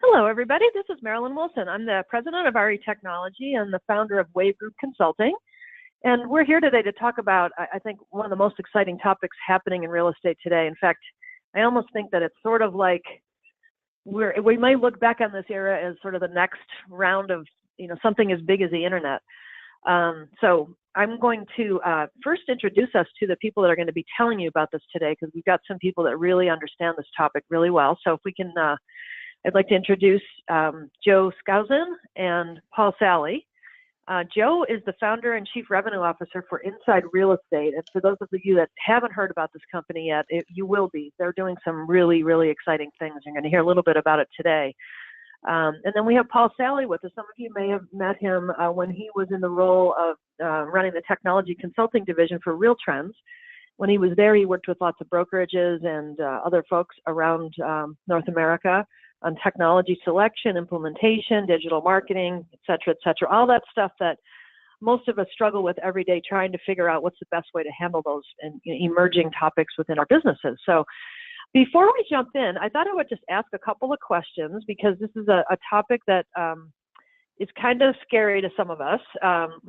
Hello, everybody. This is Marilyn Wilson. I'm the president of RE Technology and the founder of Wave Group Consulting. And we're here today to talk about, I think, one of the most exciting topics happening in real estate today. In fact, I almost think that it's sort of like we may look back on this era as sort of the next round of, something as big as the internet. So I'm going to first introduce us to the people that are going to be telling you about this today, because we've got some people that really understand this topic really well. So if we can, I'd like to introduce Joe Skousen and Paul Sally. Joe is the founder and chief revenue officer for Inside Real Estate. And for those of you that haven't heard about this company yet, you will be. They're doing some really, really exciting things. You're going to hear a little bit about it today. And then we have Paul Sally with us. Some of you may have met him when he was in the role of running the technology consulting division for Real Trends. When he was there, he worked with lots of brokerages and other folks around North America on technology selection, implementation, digital marketing, et cetera, all that stuff that most of us struggle with every day, trying to figure out what's the best way to handle those emerging topics within our businesses. So before we jump in, I thought I would just ask a couple of questions, because this is a topic that is kind of scary to some of us.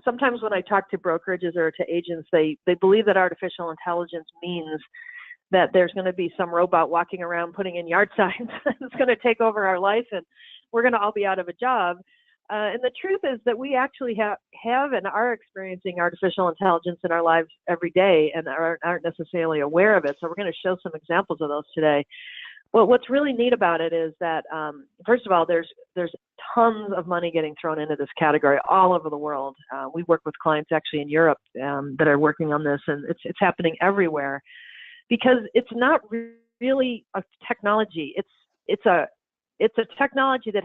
Sometimes when I talk to brokerages or to agents, they believe that artificial intelligence means that there's going to be some robot walking around putting in yard signs that's going to take over our life and we're going to all be out of a job. And the truth is that we actually have and are experiencing artificial intelligence in our lives every day and aren't necessarily aware of it. So we're going to show some examples of those today. Well, what's really neat about it is that, first of all, there's tons of money getting thrown into this category all over the world. We work with clients actually in Europe that are working on this, and it's happening everywhere. Because it's not really a technology. It's a technology that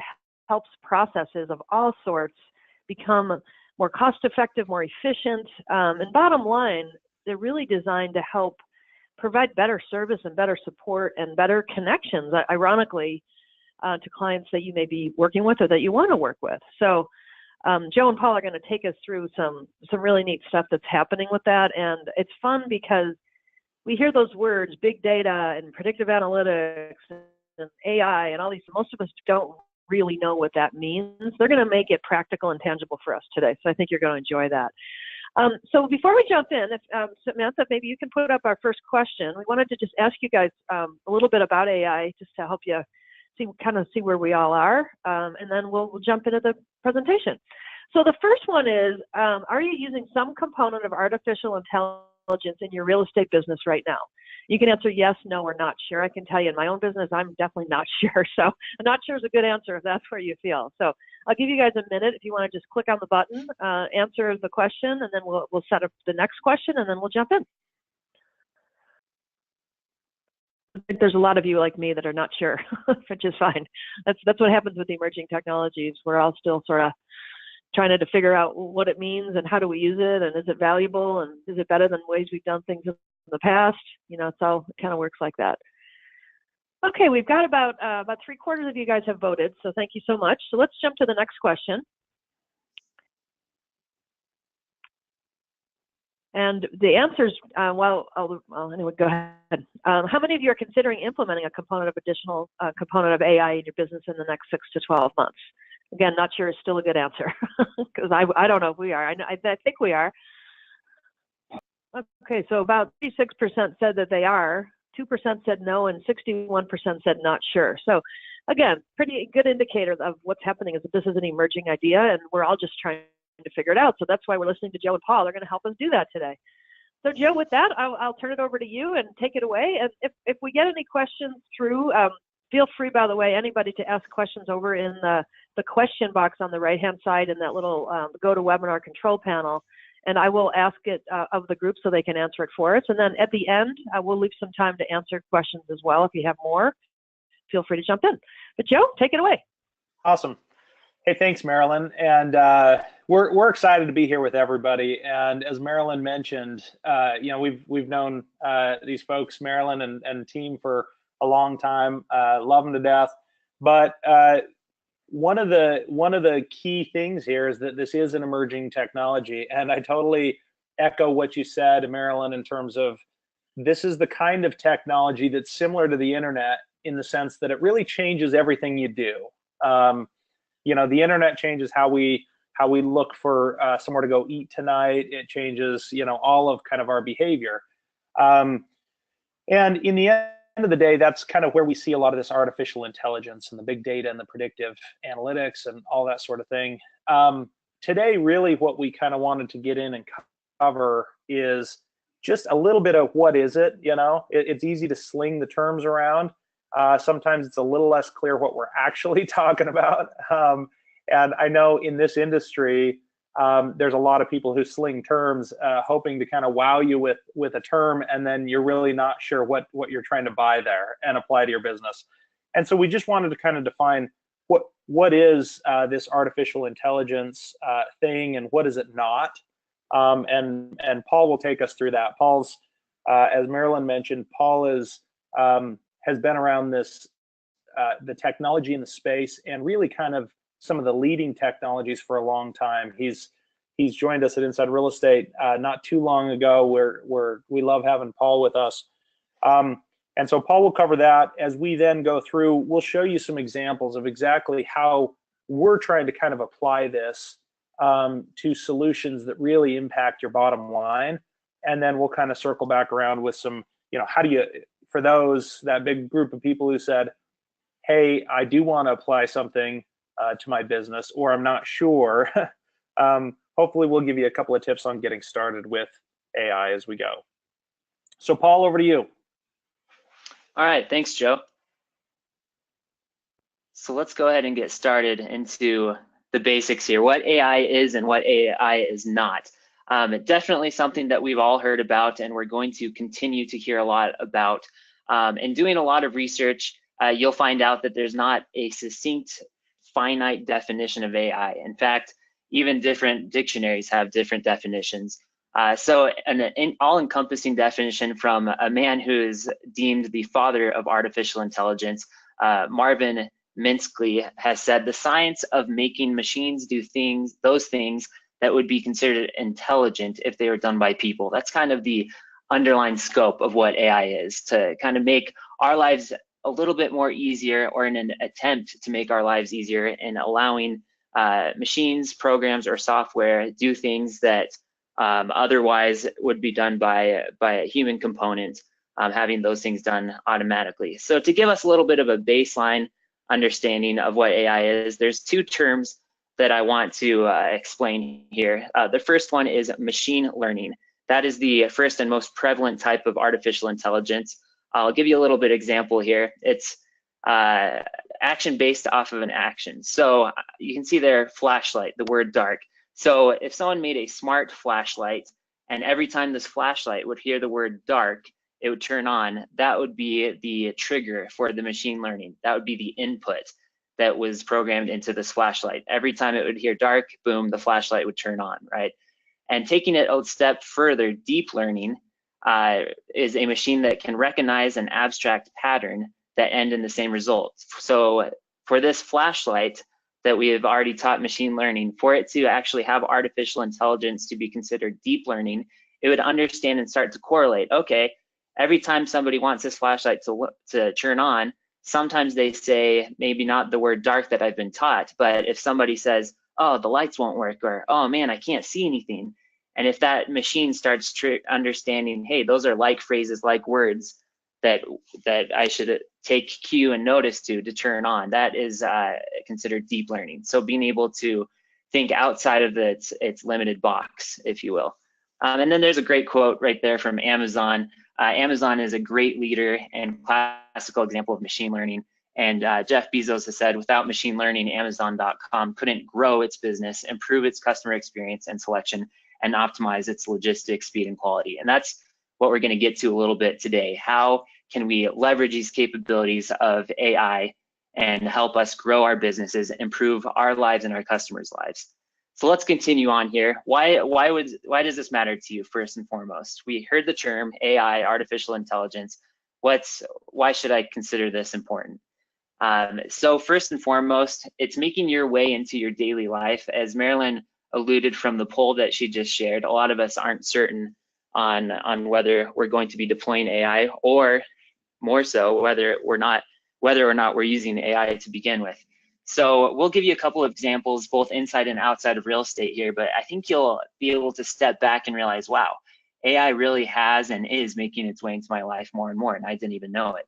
helps processes of all sorts become more cost-effective, more efficient. And bottom line, they're really designed to help provide better service and better support and better connections, ironically, to clients that you may be working with or that you want to work with. So Joe and Paul are going to take us through some really neat stuff that's happening with that. And it's fun because we hear those words, big data and predictive analytics and AI and all these. Most of us don't really know what that means. They're going to make it practical and tangible for us today. So I think you're going to enjoy that. So before we jump in, Samantha, maybe you can put up our first question. We wanted to just ask you guys a little bit about AI, just to help you see where we all are. And then we'll jump into the presentation. So the first one is, are you using some component of artificial intelligence in your real estate business right now? You can answer yes, no, or not sure. I can tell you in my own business, I'm definitely not sure. So I'm not sure is a good answer if that's where you feel. So I'll give you guys a minute if you want to just click on the button, answer the question, and then we'll set up the next question, and then we'll jump in. I think there's a lot of you like me that are not sure, which is fine. That's what happens with the emerging technologies. We're all still sort of trying to figure out what it means and how do we use it, and is it valuable, and is it better than ways we've done things in the past? It kind of works like that. Okay, we've got about 3/4 of you guys have voted, so thank you so much. So let's jump to the next question. And the answers, anyway, go ahead. How many of you are considering implementing a component of AI in your business in the next 6 to 12 months? Again, not sure is still a good answer, because I don't know if we are. I think we are. Okay, so about 36% said that they are, 2% said no, and 61% said not sure. So again, pretty good indicator of what's happening is that this is an emerging idea, and we're all just trying to figure it out. So that's why we're listening to Joe and Paul. They're going to help us do that today. So Joe, with that, I'll turn it over to you and take it away. And if we get any questions through, feel free, by the way, anybody to ask questions over in the question box on the right-hand side in that little GoToWebinar control panel, and I will ask it of the group so they can answer it for us. And then at the end, we'll leave some time to answer questions as well. If you have more, feel free to jump in. But Joe, take it away. Awesome. Hey, thanks, Marilyn. And we're excited to be here with everybody. And as Marilyn mentioned, we've known these folks, Marilyn and team, for a long time. Love them to death. But one of the key things here is that this is an emerging technology, and I totally echo what you said, Marilyn, in terms of this is the kind of technology that's similar to the internet in the sense that it really changes everything you do. You know, the internet changes how we look for somewhere to go eat tonight. It changes, you know, all of kind of our behavior. And in the end of the day, that's kind of where we see a lot of this artificial intelligence and the big data and the predictive analytics and all that sort of thing. Today, really what we kind of wanted to get in and cover is just a little bit of what is it, you know? It's easy to sling the terms around. Sometimes it's a little less clear what we're actually talking about. And I know in this industry, there's a lot of people who sling terms, hoping to kind of wow you with a term, and then you're really not sure what you're trying to buy there and apply to your business. And so we just wanted to kind of define what is this artificial intelligence thing, and what is it not. And Paul will take us through that. Paul's, as Marilyn mentioned, Paul is has been around this the technology in the space, and really kind of some of the leading technologies for a long time. He's joined us at Inside Real Estate not too long ago. We love having Paul with us. And so Paul will cover that. As we then go through, we'll show you some examples of exactly how we're trying to kind of apply this to solutions that really impact your bottom line. And then we'll kind of circle back around with some, you know, how do you, for that big group of people who said, hey, I do want to apply something to my business, or I'm not sure. Hopefully we'll give you a couple of tips on getting started with AI as we go. So Paul, over to you. All right, thanks, Joe. So let's go ahead and get started into the basics here, what AI is and what AI is not. Definitely something that we've all heard about, and we're going to continue to hear a lot about. And doing a lot of research, you'll find out that there's not a succinct, finite definition of AI. In fact, even different dictionaries have different definitions. So an all-encompassing definition from a man who is deemed the father of artificial intelligence, Marvin Minsky, has said, the science of making machines do those things that would be considered intelligent if they were done by people. That's kind of the underlying scope of what AI is, to kind of make our lives a little bit more easier, or in an attempt to make our lives easier, in allowing machines, programs, or software do things that otherwise would be done by a human component, having those things done automatically. So to give us a little bit of a baseline understanding of what AI is, there's two terms that I want to explain here. The first one is machine learning. That is the first and most prevalent type of artificial intelligence. I'll give you a little bit example here. It's action based off of an action. So you can see there, flashlight, the word dark. So if someone made a smart flashlight, and every time this flashlight would hear the word dark, it would turn on, that would be the trigger for the machine learning. That would be the input that was programmed into this flashlight. Every time it would hear dark, boom, the flashlight would turn on, right? And taking it a step further, deep learning is a machine that can recognize an abstract pattern that end in the same result. So for this flashlight that we have already taught machine learning, for it to actually have artificial intelligence to be considered deep learning, it would understand and start to correlate. Okay, every time somebody wants this flashlight to turn on, sometimes they say maybe not the word dark that I've been taught, but if somebody says, oh, the lights won't work, or oh man, I can't see anything. And if that machine starts understanding, hey, those are like phrases, like words that I should take cue and notice to turn on, that is considered deep learning. So being able to think outside of its limited box, if you will. And then there's a great quote right there from Amazon. Amazon is a great leader and classical example of machine learning. And Jeff Bezos has said, without machine learning, Amazon.com couldn't grow its business, improve its customer experience and selection, and optimize its logistics, speed, and quality. And that's what we're going to get to a little bit today. How can we leverage these capabilities of AI and help us grow our businesses, improve our lives and our customers' lives? So let's continue on here. Why does this matter to you, first and foremost? We heard the term AI, artificial intelligence. Why should I consider this important? So first and foremost, it's making your way into your daily life. As Marilyn alluded from the poll that she just shared, a lot of us aren't certain on whether we're going to be deploying AI, or more so, whether or not we're using AI to begin with. So we'll give you a couple of examples, both inside and outside of real estate here, but I think you'll be able to step back and realize, wow, AI really has and is making its way into my life more and more, and I didn't even know it.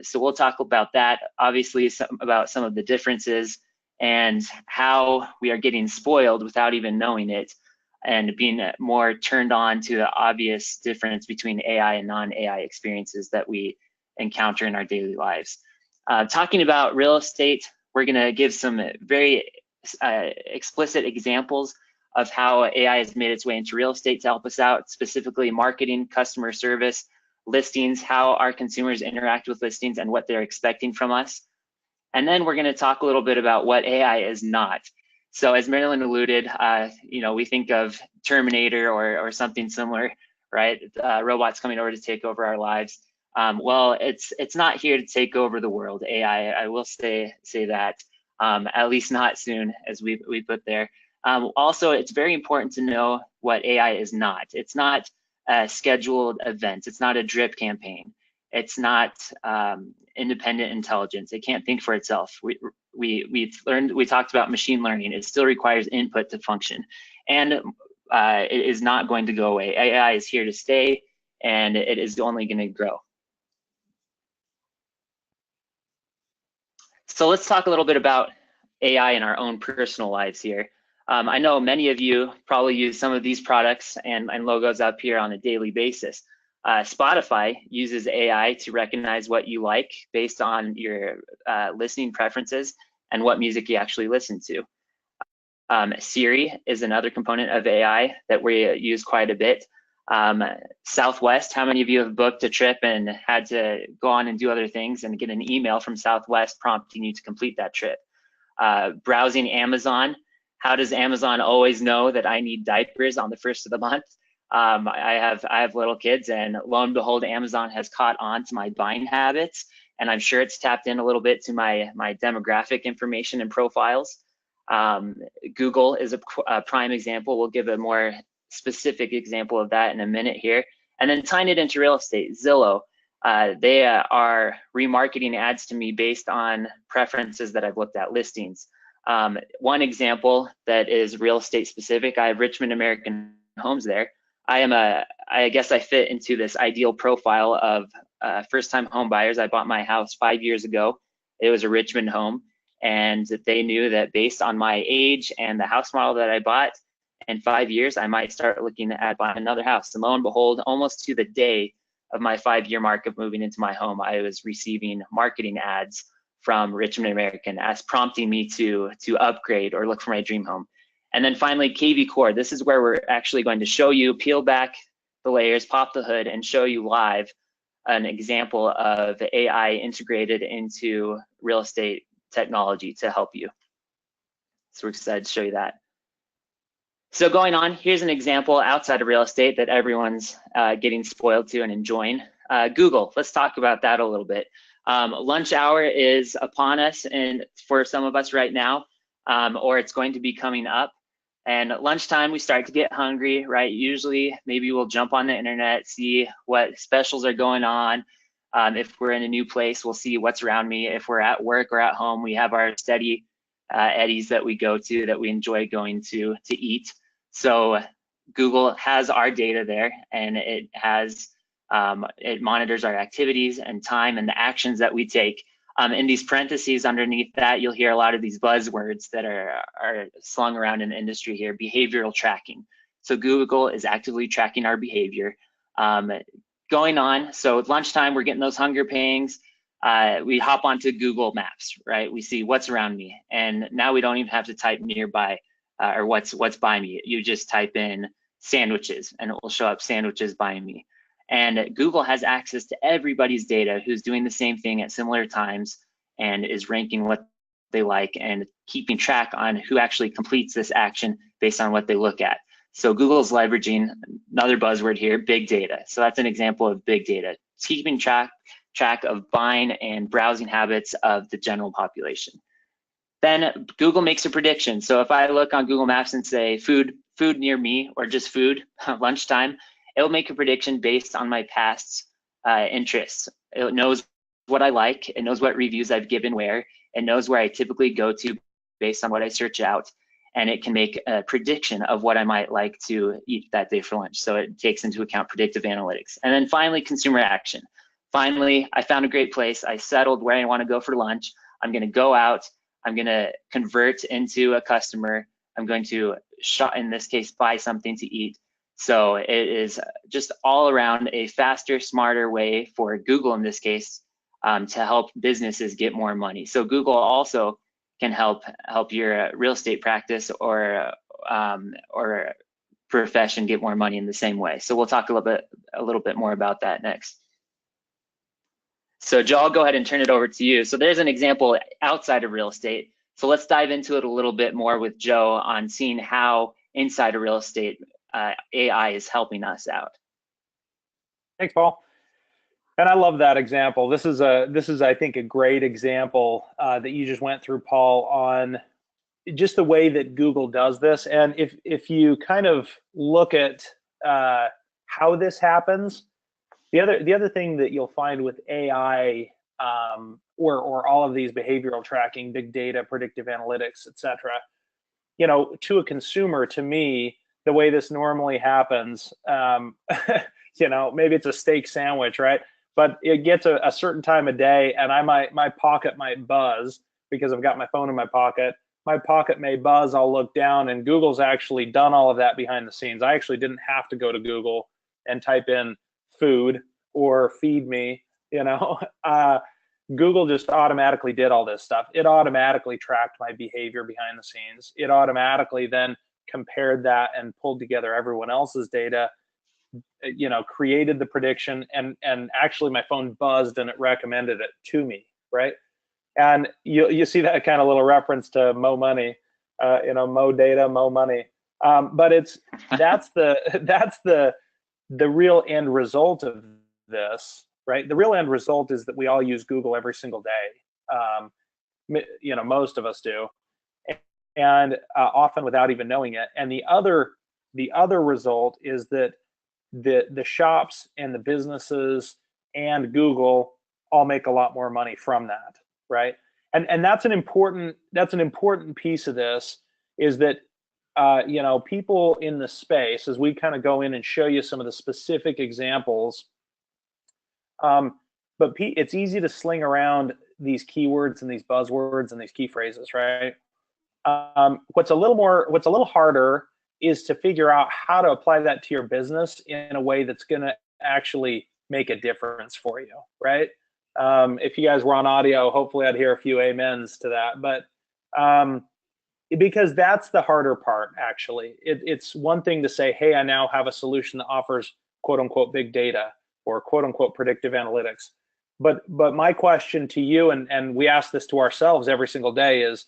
So we'll talk about that, obviously about some of the differences and how we are getting spoiled without even knowing it, and being more turned on to the obvious difference between AI and non-AI experiences that we encounter in our daily lives. Talking about real estate, we're gonna give some very explicit examples of how AI has made its way into real estate to help us out, specifically marketing, customer service, listings, how our consumers interact with listings and what they're expecting from us. And then we're gonna talk a little bit about what AI is not. So as Marilyn alluded, we think of Terminator or something similar, right? Robots coming over to take over our lives. Well, it's not here to take over the world, AI. I will say that, at least not soon, as we put there. Also, it's very important to know what AI is not. It's not a scheduled event. It's not a drip campaign. It's not independent intelligence. It can't think for itself. We talked about machine learning. It still requires input to function, and it is not going to go away. AI is here to stay, and it is only going to grow. So let's talk a little bit about AI in our own personal lives here. I know many of you probably use some of these products and logos up here on a daily basis. Spotify uses AI to recognize what you like based on your listening preferences and what music you actually listen to. Siri is another component of AI that we use quite a bit. Southwest, how many of you have booked a trip and had to go on and do other things and get an email from Southwest prompting you to complete that trip? Browsing Amazon, how does Amazon always know that I need diapers on the 1st of the month? I have little kids, and lo and behold, Amazon has caught on to my buying habits, and I'm sure it's tapped in a little bit to my demographic information and profiles. Google is a prime example. We'll give a more specific example of that in a minute here. And then tying it into real estate, Zillow, they are remarketing ads to me based on preferences that I've looked at listings. One example that is real estate specific, I have Richmond American Homes there. I guess I fit into this ideal profile of first-time home buyers. I bought my house 5 years ago. It was a Richmond home, and they knew that based on my age and the house model that I bought, in 5 years, I might start looking at buying another house. And lo and behold, almost to the day of my 5-year mark of moving into my home, I was receiving marketing ads from Richmond American as prompting me to upgrade or look for my dream home. And then finally, KV Core. This is where we're actually going to show you, peel back the layers, pop the hood, and show you live an example of AI integrated into real estate technology to help you. So we're excited to show you that. So going on, here's an example outside of real estate that everyone's getting spoiled to and enjoying. Google, let's talk about that a little bit. Lunch hour is upon us, and for some of us right now, or it's going to be coming up. And at lunchtime, we start to get hungry, right? Usually, maybe we'll jump on the internet, see what specials are going on. If we're in a new place, we'll see what's around me. If we're at work or at home, we have our steady eddies that we go to that we enjoy going to eat. So Google has our data there, and it has it monitors our activities and time and the actions that we take. In these parentheses underneath that, you'll hear a lot of these buzzwords that are slung around in the industry here, behavioral tracking. So Google is actively tracking our behavior. Going on, so at lunchtime, we're getting those hunger pangs. We hop onto Google Maps, right? We see what's around me. And now we don't even have to type nearby or what's by me. You just type in sandwiches and it will show up sandwiches by me. And Google has access to everybody's data who's doing the same thing at similar times and is ranking what they like and keeping track on who actually completes this action based on what they look at. So Google's leveraging another buzzword here, big data. So that's an example of big data. It's keeping track of buying and browsing habits of the general population. Then Google makes a prediction. So if I look on Google Maps and say food near me or just food, lunchtime, it will make a prediction based on my past interests. It knows what I like, it knows what reviews I've given where, It knows where I typically go to based on what I search out, and it can make a prediction of what I might like to eat that day for lunch. So it takes into account predictive analytics. And then finally, consumer action. Finally, I found a great place. I settled where I want to go for lunch. I'm going to go out. I'm going to convert into a customer. I'm going to shop, in this case, buy something to eat. So it is just all around a faster, smarter way for Google, in this case, to help businesses get more money. So Google also can help your real estate practice or profession get more money in the same way. So we'll talk a little bit more about that next. So Joe, I'll go ahead and turn it over to you. So there's an example outside of real estate. So let's dive into it a little bit more with Joe on seeing how inside of real estate AI is helping us out. Thanks, Paul. And I love that example. This is I think a great example that you just went through, Paul, on just the way that Google does this. And if you kind of look at how this happens, the other thing that you'll find with AI or all of these behavioral tracking, big data, predictive analytics, etc., you know, to a consumer, to me, the way this normally happens, you know, maybe it's a steak sandwich, right? But it gets a certain time of day, and my pocket might buzz because I've got my phone in my pocket. My pocket may buzz. I'll look down, and Google's actually done all of that behind the scenes. I actually didn't have to go to Google and type in food or feed me. You know, Google just automatically did all this stuff. It automatically tracked my behavior behind the scenes. It automatically then compared that and pulled together everyone else's data, you know, created the prediction, and actually my phone buzzed and it recommended it to me, right? And you see that kind of little reference to Mo Money, you know, Mo Data, Mo Money. But that's the real end result of this, right? The real end result is that we all use Google every single day. You know, most of us do, and often without even knowing it. And the other result is that the shops and the businesses and Google all make a lot more money from that, right? And that's an important piece of this, is that you know, people in the space, as we kind of go in and show you some of the specific examples, but it's easy to sling around these keywords and these buzzwords and these key phrases, right? What's a little harder is to figure out how to apply that to your business in a way that's going to actually make a difference for you, right? If you guys were on audio, hopefully I'd hear a few amens to that. But because that's the harder part, actually. It's one thing to say, hey, I now have a solution that offers quote unquote big data or quote unquote predictive analytics. But my question to you, and we ask this to ourselves every single day, is,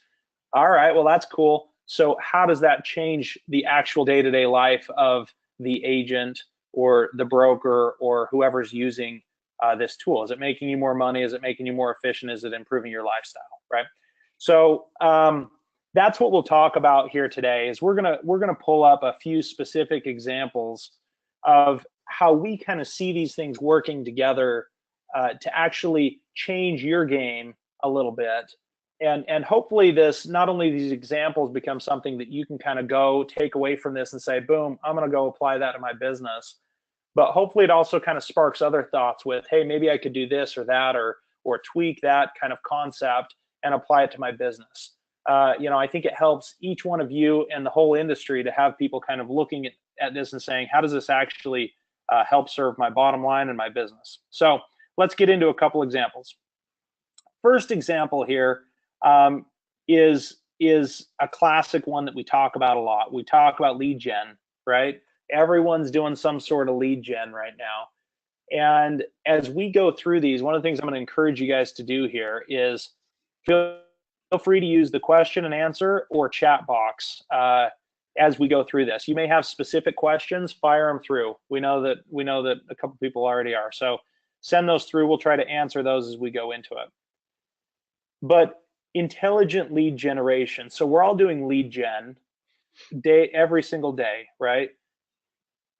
all right, well, that's cool. So how does that change the actual day-to-day life of the agent or the broker or whoever's using this tool? Is it making you more money? Is it making you more efficient? Is it improving your lifestyle, right? So that's what we'll talk about here today. Is we're gonna pull up a few specific examples of how we kind of see these things working together to actually change your game a little bit. And hopefully this, not only these examples become something that you can kind of go take away from this and say, boom, I'm going to go apply that to my business. But hopefully it also kind of sparks other thoughts with, hey, maybe I could do this or that, or tweak that kind of concept and apply it to my business. You know, I think it helps each one of you and the whole industry to have people kind of looking at this and saying, how does this actually help serve my bottom line and my business? So let's get into a couple examples. First example here is a classic one that we talk about a lot. We talk about lead gen, right? Everyone's doing some sort of lead gen right now. And as we go through these, one of the things I'm going to encourage you guys to do here is feel free to use the question and answer or chat box as we go through this. You may have specific questions, fire them through. We know that a couple people already are. So send those through. We'll try to answer those as we go into it. But intelligent lead generation. So we're all doing lead gen every single day, right?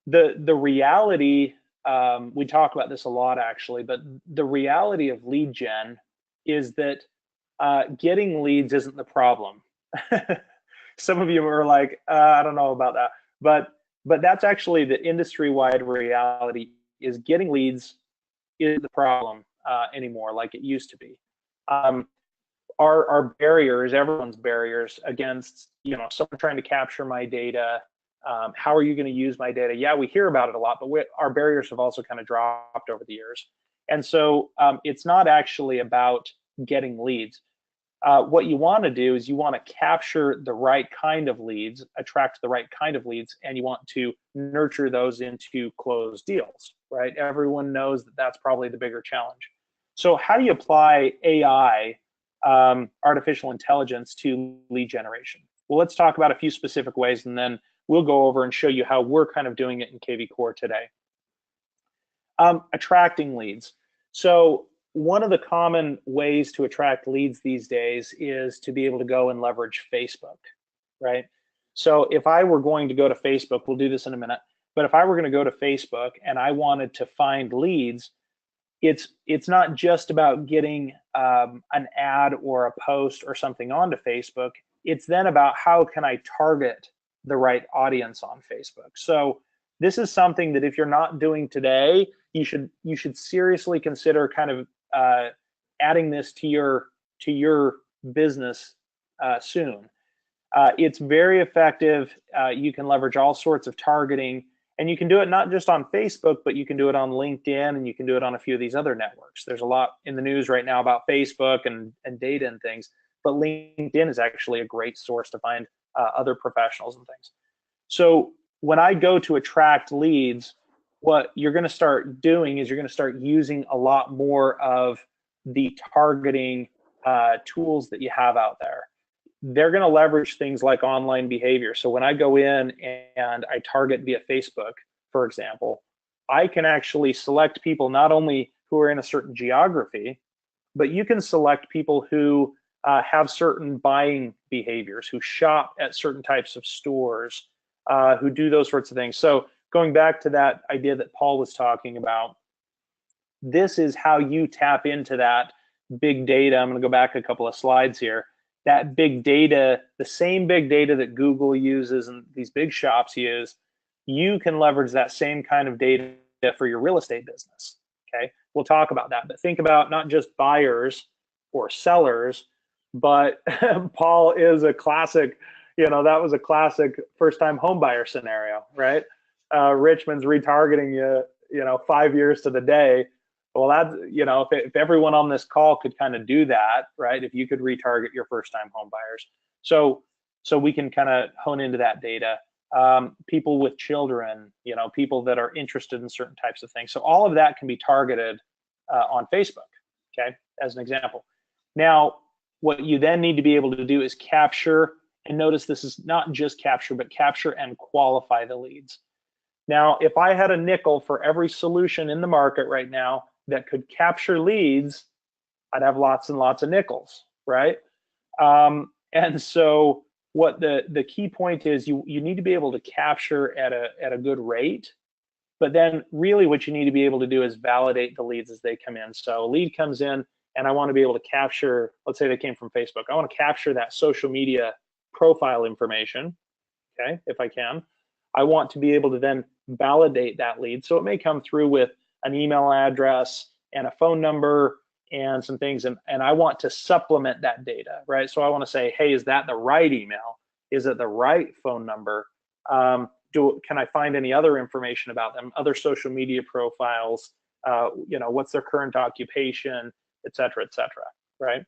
The reality, we talk about this a lot actually, but the reality of lead gen is that getting leads isn't the problem. Some of you are like, I don't know about that, but that's actually the industry-wide reality. Is getting leads isn't the problem anymore like it used to be. Our barriers, everyone's barriers against, someone trying to capture my data. How are you going to use my data? Yeah, we hear about it a lot, but our barriers have also kind of dropped over the years. And so it's not actually about getting leads. What you want to do is you want to capture the right kind of leads, attract the right kind of leads, and you want to nurture those into closed deals, right? Everyone knows that that's probably the bigger challenge. So how do you apply AI, artificial intelligence, to lead generation? Well, let's talk about a few specific ways, and then we'll go over and show you how we're kind of doing it in KV Core today. Attracting leads. So one of the common ways to attract leads these days is to be able to go and leverage Facebook, right? So if I were going to go to Facebook, we'll do this in a minute, but if I were going to go to Facebook and I wanted to find leads, it's not just about getting an ad or a post or something onto Facebook. It's then about how can I target the right audience on Facebook. So this is something that if you're not doing today, you should seriously consider kind of adding this to your business soon. It's very effective. You can leverage all sorts of targeting, and you can do it not just on Facebook, but you can do it on LinkedIn, and you can do it on a few of these other networks. There's a lot in the news right now about Facebook and data and things, but LinkedIn is actually a great source to find other professionals and things. So when I go to attract leads, what you're going to start doing is you're going to start using a lot more of the targeting tools that you have out there. They're going to leverage things like online behavior. So when I go in and I target via Facebook, for example, I can actually select people not only who are in a certain geography, but you can select people who have certain buying behaviors, who shop at certain types of stores, who do those sorts of things. So going back to that idea that Paul was talking about, this is how you tap into that big data. I'm going to go back a couple of slides here. That big data, the same big data that Google uses and these big shops use, you can leverage that same kind of data for your real estate business. Okay, we'll talk about that, but think about not just buyers or sellers, but Paul is a classic, that was a classic first-time home buyer scenario, right? Richmond's retargeting you, 5 years to the day. Well, that's, if everyone on this call could kind of do that, right? If you could retarget your first-time home buyers. So we can kind of hone into that data. People with children, people that are interested in certain types of things. So all of that can be targeted on Facebook, okay, as an example. Now, what you then need to be able to do is capture, and notice this is not just capture, but capture and qualify the leads. Now, if I had a nickel for every solution in the market right now that could capture leads, I'd have lots and lots of nickels, right? And so what the key point is, you need to be able to capture at a good rate, but then really what you need to be able to do is validate the leads as they come in. So a lead comes in and I want to be able to capture, let's say they came from Facebook. I want to capture that social media profile information, okay, if I can. I want to be able to then validate that lead. So it may come through with an email address and a phone number and some things, and I want to supplement that data, right? So I want to say, hey, is that the right email? Is it the right phone number? Can I find any other information about them, other social media profiles, what's their current occupation, et cetera, right?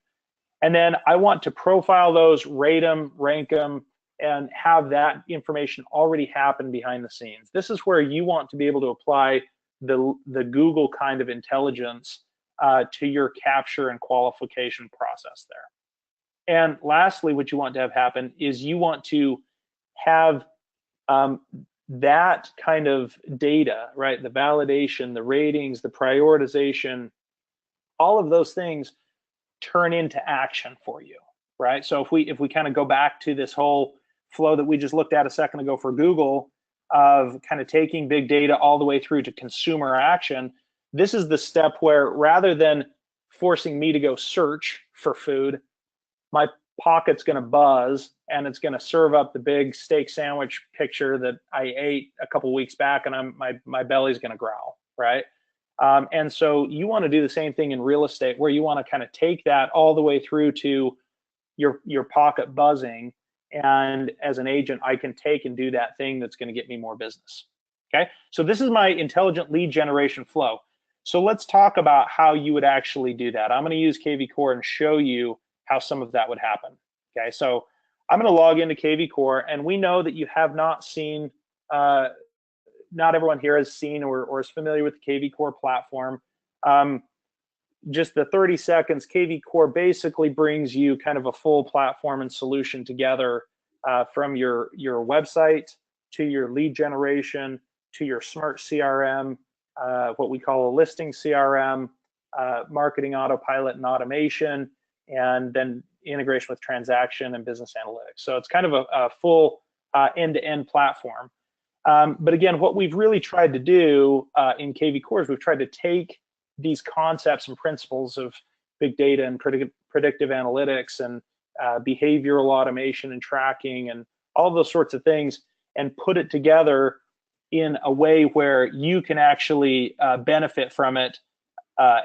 And then I want to profile those, rate them, rank them, and have that information already happen behind the scenes. This is where you want to be able to apply the Google kind of intelligence to your capture and qualification process there. And lastly, what you want to have happen is you want to have that kind of data, right? The validation, the ratings, the prioritization, all of those things turn into action for you, right? So if we kind of go back to this whole flow that we just looked at a second ago for Google, of kind of taking big data all the way through to consumer action, this is the step where rather than forcing me to go search for food, my pocket's going to buzz and it's going to serve up the big steak sandwich picture that I ate a couple weeks back, and my belly's going to growl, right? And so you want to do the same thing in real estate, where you want to kind of take that all the way through to your pocket buzzing. And as an agent, I can take and do that thing that's going to get me more business. Okay, so this is my intelligent lead generation flow. So let's talk about how you would actually do that. I'm going to use KV Core and show you how some of that would happen. Okay, so I'm going to log into KV Core, and we know that you have not seen, not everyone here has seen or is familiar with the KV Core platform. Just the 30 seconds, KV Core basically brings you kind of a full platform and solution together, from your website to your lead generation to your smart CRM, what we call a listing CRM, marketing autopilot and automation, and then integration with transaction and business analytics. So it's kind of a full end-to-end platform. But again, what we've really tried to do in KV Core is we've tried to take these concepts and principles of big data and predictive analytics and behavioral automation and tracking and all those sorts of things, and put it together in a way where you can actually benefit from it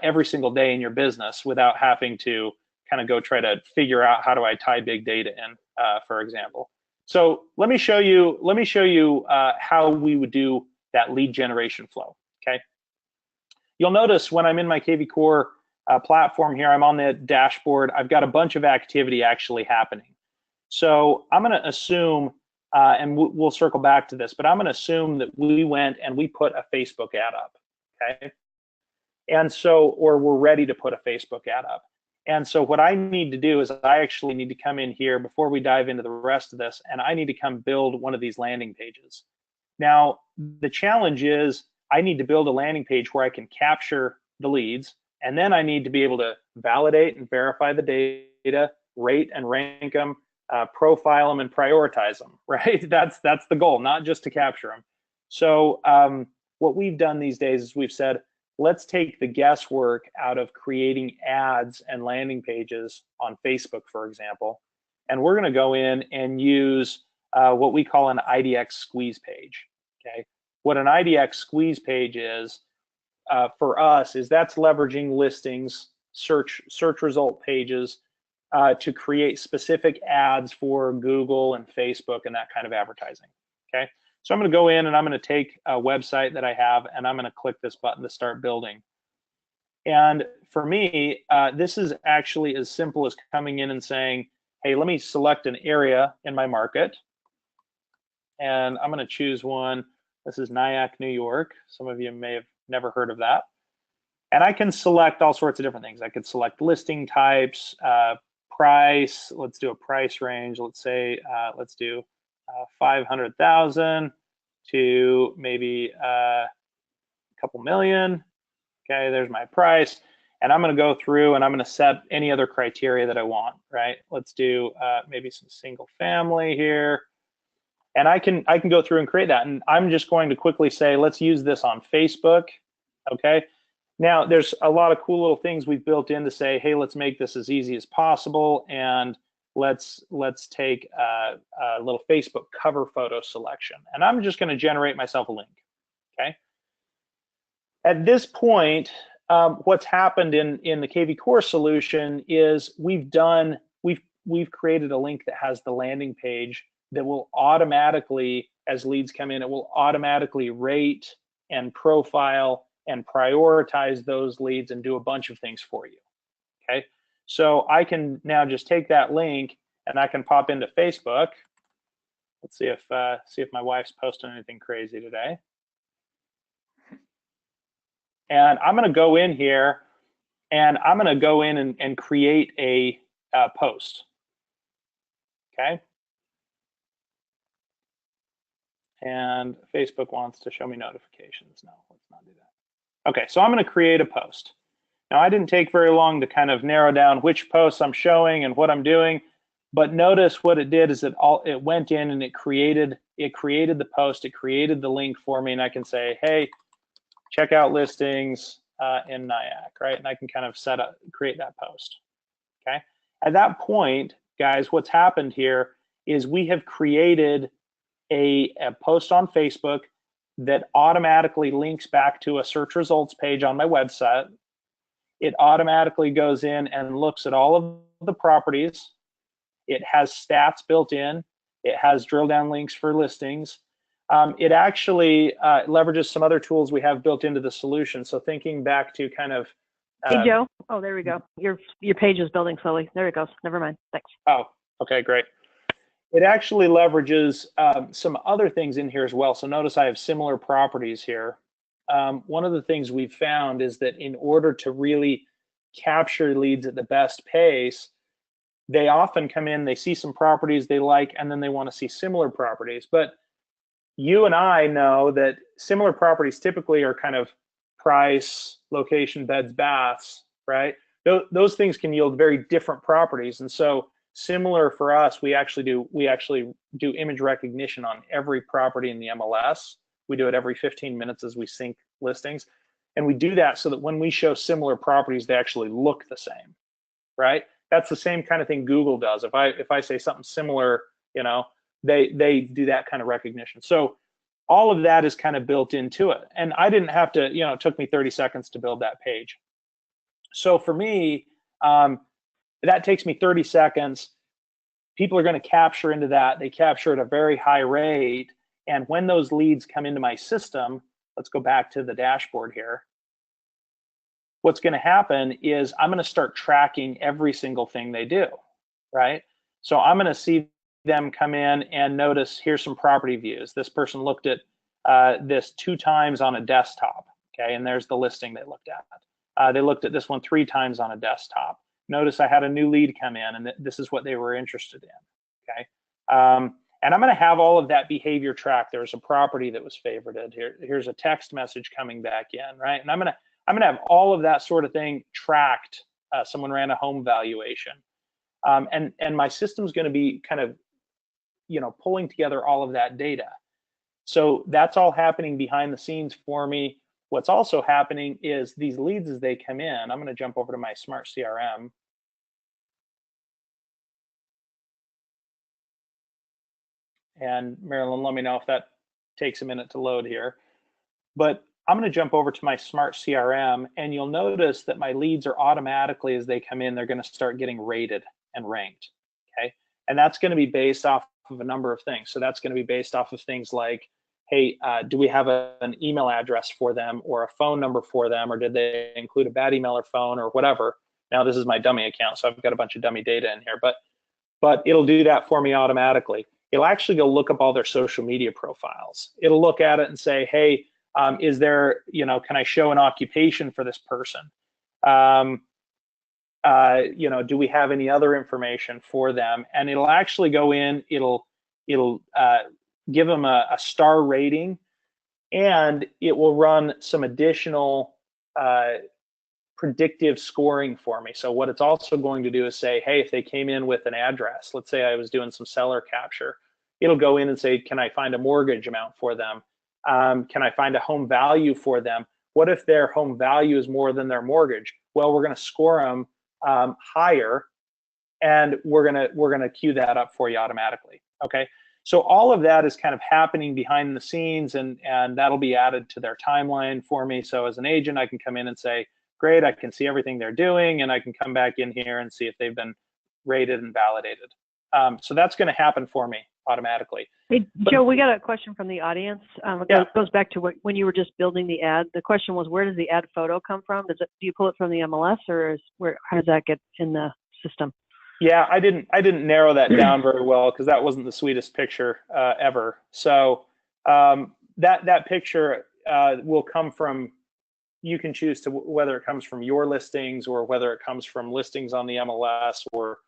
every single day in your business without having to kind of go try to figure out how do I tie big data in, for example. So let me show you how we would do that lead generation flow. Okay. You'll notice when I'm in my KV Core platform here, I'm on the dashboard. I've got a bunch of activity actually happening. So I'm going to assume, and we'll circle back to this, but I'm going to assume that we went and we put a Facebook ad up. Okay. And so, or we're ready to put a Facebook ad up. And so what I need to do is I actually need to come in here before we dive into the rest of this, and I need to come build one of these landing pages. Now, the challenge is I need to build a landing page where I can capture the leads, and then I need to be able to validate and verify the data, rate and rank them, profile them, and prioritize them, right? That's the goal, not just to capture them. So what we've done these days is we've said, let's take the guesswork out of creating ads and landing pages on Facebook, for example, and we're going to go in and use what we call an ITX Squeeze Page. Okay, what an ITX Squeeze Page is for us is that's leveraging listings, search result pages to create specific ads for Google and Facebook and that kind of advertising. Okay. So I'm going to go in and I'm going to take a website that I have and I'm going to click this button to start building. And for me, this is actually as simple as coming in and saying, hey, let me select an area in my market. And I'm going to choose one. This is Nyack, New York. Some of you may have never heard of that. And I can select all sorts of different things. I could select listing types, price. Let's do a price range. Let's say, let's do 500,000 to maybe a couple million. Okay, there's my price. And I'm going to go through and I'm going to set any other criteria that I want, right? Let's do maybe some single family here. And I can go through and create that. And I'm just going to quickly say, let's use this on Facebook. Okay. Now there's a lot of cool little things we've built in to say, hey, let's make this as easy as possible. And let's take a little Facebook cover photo selection. And I'm just going to generate myself a link. Okay. At this point, what's happened in the KV Core solution is we've created a link that has the landing page that will automatically, as leads come in, it will automatically rate and profile and prioritize those leads and do a bunch of things for you. Okay, so I can now just take that link and I can pop into Facebook. Let's see if my wife's posting anything crazy today. And I'm going to go in here and I'm going to go in and create a post. Okay. And Facebook wants to show me notifications. No, let's not do that. Okay, so I'm going to create a post. Now, I didn't take very long to kind of narrow down which posts I'm showing and what I'm doing, but notice what it did is it went in and it created the post, it created the link for me, and I can say, hey, check out listings in Nyack, right? And I can kind of create that post, okay? At that point, guys, what's happened here is we have created a post on Facebook that automatically links back to a search results page on my website. It automatically goes in and looks at all of the properties. It has stats built in. It has drill down links for listings. It actually leverages some other tools we have built into the solution. So thinking back to kind of Hey, Joe. Oh, there we go. Your page is building slowly. There it goes. Never mind. Thanks. Oh, okay, great. It actually leverages some other things in here as well. So notice I have similar properties here. One of the things we've found is that in order to really capture leads at the best pace, they often come in, they see some properties they like, and then they want to see similar properties. But you and I know that similar properties typically are kind of price, location, beds, baths, right? Those things can yield very different properties. And so similar for us, we actually do image recognition on every property in the MLS. We do it every 15 minutes as we sync listings. And we do that so that when we show similar properties, they actually look the same, right? That's the same kind of thing Google does. If I say something similar, you know, they do that kind of recognition. So all of that is kind of built into it. And I didn't have to, you know, it took me 30 seconds to build that page. So for me, that takes me 30 seconds. People are going to capture into that. They capture at a very high rate. And when those leads come into my system, let's go back to the dashboard here. What's going to happen is I'm going to start tracking every single thing they do, right? So I'm going to see them come in and notice here's some property views. This person looked at this 2 times on a desktop, okay? And there's the listing they looked at. They looked at this one 3 times on a desktop. Notice I had a new lead come in and this is what they were interested in, okay? And I'm going to have all of that behavior tracked. There's a property that was favorited. Here's a text message coming back in, right? And I'm going to have all of that sort of thing tracked. Someone ran a home valuation. And my system's going to be kind of, you know, pulling together all of that data. So that's all happening behind the scenes for me. What's also happening is these leads as they come in, I'm going to jump over to my Smart CRM. And Marilyn, let me know if that takes a minute to load here. But I'm going to jump over to my Smart CRM, and you'll notice that my leads are automatically, as they come in, they're going to start getting rated and ranked, okay? And that's going to be based off of a number of things. So that's going to be based off of things like, hey, do we have an email address for them or a phone number for them, or did they include a bad email or phone or whatever? Now this is my dummy account, so I've got a bunch of dummy data in here, but it'll do that for me automatically. It'll actually go look up all their social media profiles. It'll look at it and say, hey, is there, you know, can I show an occupation for this person? You know, do we have any other information for them? And it'll actually go in, it'll give them a star rating, and it will run some additional predictive scoring for me. So what it's also going to do is say, hey, if they came in with an address, let's say I was doing some seller capture, it'll go in and say, can I find a mortgage amount for them? Can I find a home value for them? What if their home value is more than their mortgage? Well, we're going to score them higher, and we're gonna queue that up for you automatically. Okay, so all of that is kind of happening behind the scenes, and that'll be added to their timeline for me. So as an agent, I can come in and say, great, I can see everything they're doing, and I can come back in here and see if they've been rated and validated. So that's going to happen for me automatically. Hey, Joe, we got a question from the audience. It goes back to when you were just building the ad. The question was, where does the ad photo come from? Do you pull it from the MLS, or how does that get in the system? Yeah, I didn't narrow that down very well because that wasn't the sweetest picture ever. So that picture will come from, you can choose to whether it comes from your listings or whether it comes from listings on the MLS or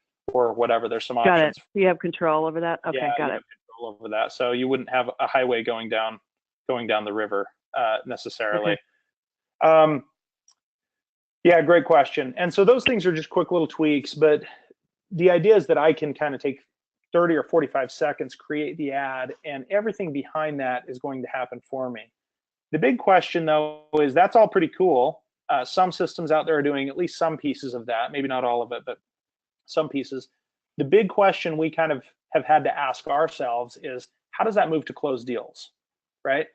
whatever. There's some options. Got it. You have control over that. Okay, yeah, got it. Have control over that. So you wouldn't have a highway going down the river necessarily. Okay. Yeah, great question. And so those things are just quick little tweaks, but the idea is that I can kind of take 30 or 45 seconds, create the ad, and everything behind that is going to happen for me. The big question, though, is that's all pretty cool. Some systems out there are doing at least some pieces of that, maybe not all of it, but some pieces. The big question we kind of have had to ask ourselves is, how does that move to close deals, right?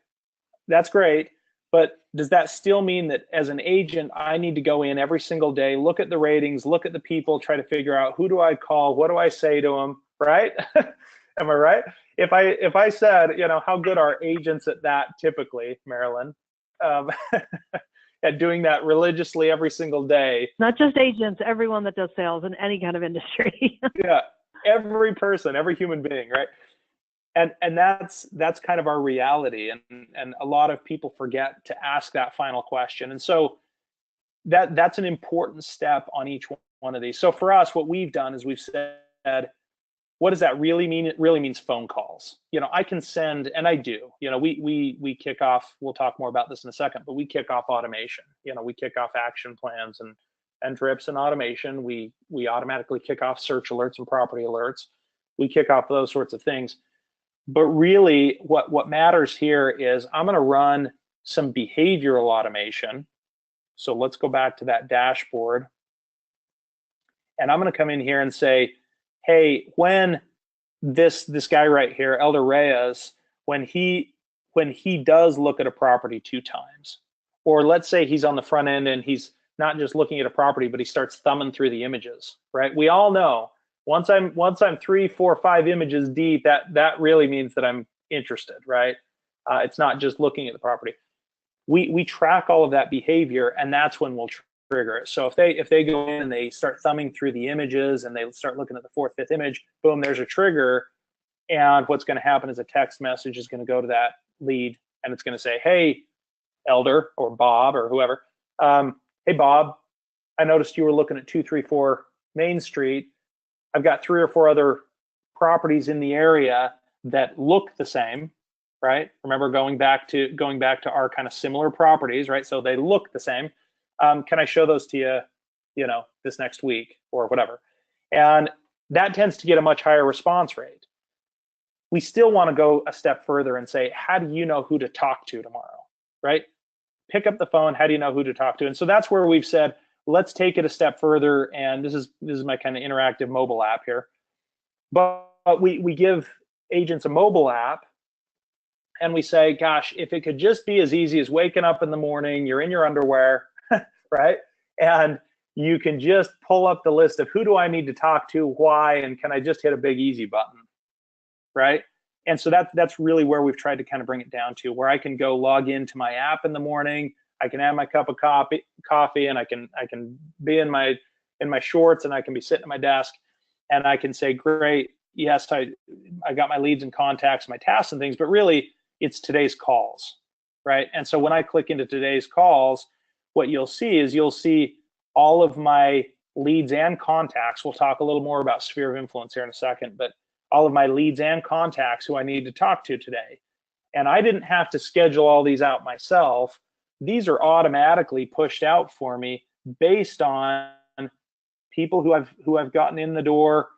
That's great, but does that still mean that as an agent, I need to go in every single day, look at the ratings, look at the people, try to figure out who do I call, what do I say to them, right? Am I right? If I said, you know, how good are agents at that typically, Marilyn, at doing that religiously every single day? Not just agents, everyone that does sales in any kind of industry. Yeah, every person, every human being, right? And that's kind of our reality, and a lot of people forget to ask that final question. And so that's an important step on each one of these. So for us, what we've done is we've said, what does that really mean? It really means phone calls. You know, I can send, and I do, you know, we kick off, we'll talk more about this in a second, but we kick off automation. You know, we kick off action plans and drips and automation. We automatically kick off search alerts and property alerts. We kick off those sorts of things. But really what matters here is I'm going to run some behavioral automation. So let's go back to that dashboard. And I'm going to come in here and say, hey, when this guy right here, Elder Reyes, when he does look at a property 2 times, or let's say he's on the front end and he's not just looking at a property, but he starts thumbing through the images, right? We all know once I'm 3, 4, 5 images deep, that really means that I'm interested, right? It's not just looking at the property. We track all of that behavior, and that's when we'll trigger it. So if they go in and they start thumbing through the images and they start looking at the 4th, 5th image, boom, there's a trigger. And what's going to happen is a text message is going to go to that lead, and it's going to say, hey, Elder or Bob or whoever, hey, Bob, I noticed you were looking at 234 Main Street. I've got 3 or 4 other properties in the area that look the same, right? Remember going back to our kind of similar properties, right? So they look the same. Can I show those to you, you know, this next week or whatever? And that tends to get a much higher response rate. We still want to go a step further and say, how do you know who to talk to tomorrow, right? Pick up the phone. How do you know who to talk to? And so that's where we've said, let's take it a step further. And this is my kind of interactive mobile app here. But we give agents a mobile app, and we say, gosh, if it could just be as easy as waking up in the morning, you're in your underwear, right? And you can just pull up the list of who do I need to talk to, why, and can I just hit a big easy button, right? And so that's really where we've tried to kind of bring it down to, where I can go log into my app in the morning, I can have my cup of coffee, and I can be in my shorts, and I can be sitting at my desk, and I can say, great, yes, I got my leads and contacts, my tasks and things, but really it's today's calls, right? And so when I click into today's calls, what you'll see all of my leads and contacts. We'll talk a little more about sphere of influence here in a second, but all of my leads and contacts who I need to talk to today. And I didn't have to schedule all these out myself. These are automatically pushed out for me based on people who have gotten in the door,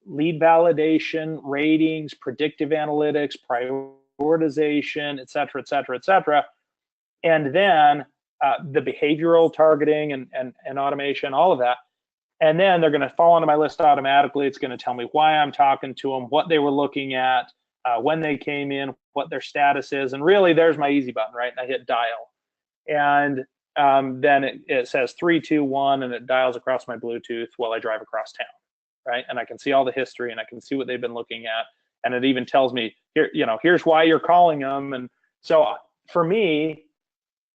lead validation, ratings, predictive analytics, prioritization, et cetera, et cetera, et cetera. And then the behavioral targeting and automation, all of that. And then they're going to fall onto my list automatically. It's going to tell me why I'm talking to them, what they were looking at, when they came in, what their status is. And really, there's my easy button, right? And I hit dial. And then it says 3, 2, 1, and it dials across my Bluetooth while I drive across town, right? And I can see all the history, and I can see what they've been looking at. And it even tells me, here, you know, here's why you're calling them. And so for me,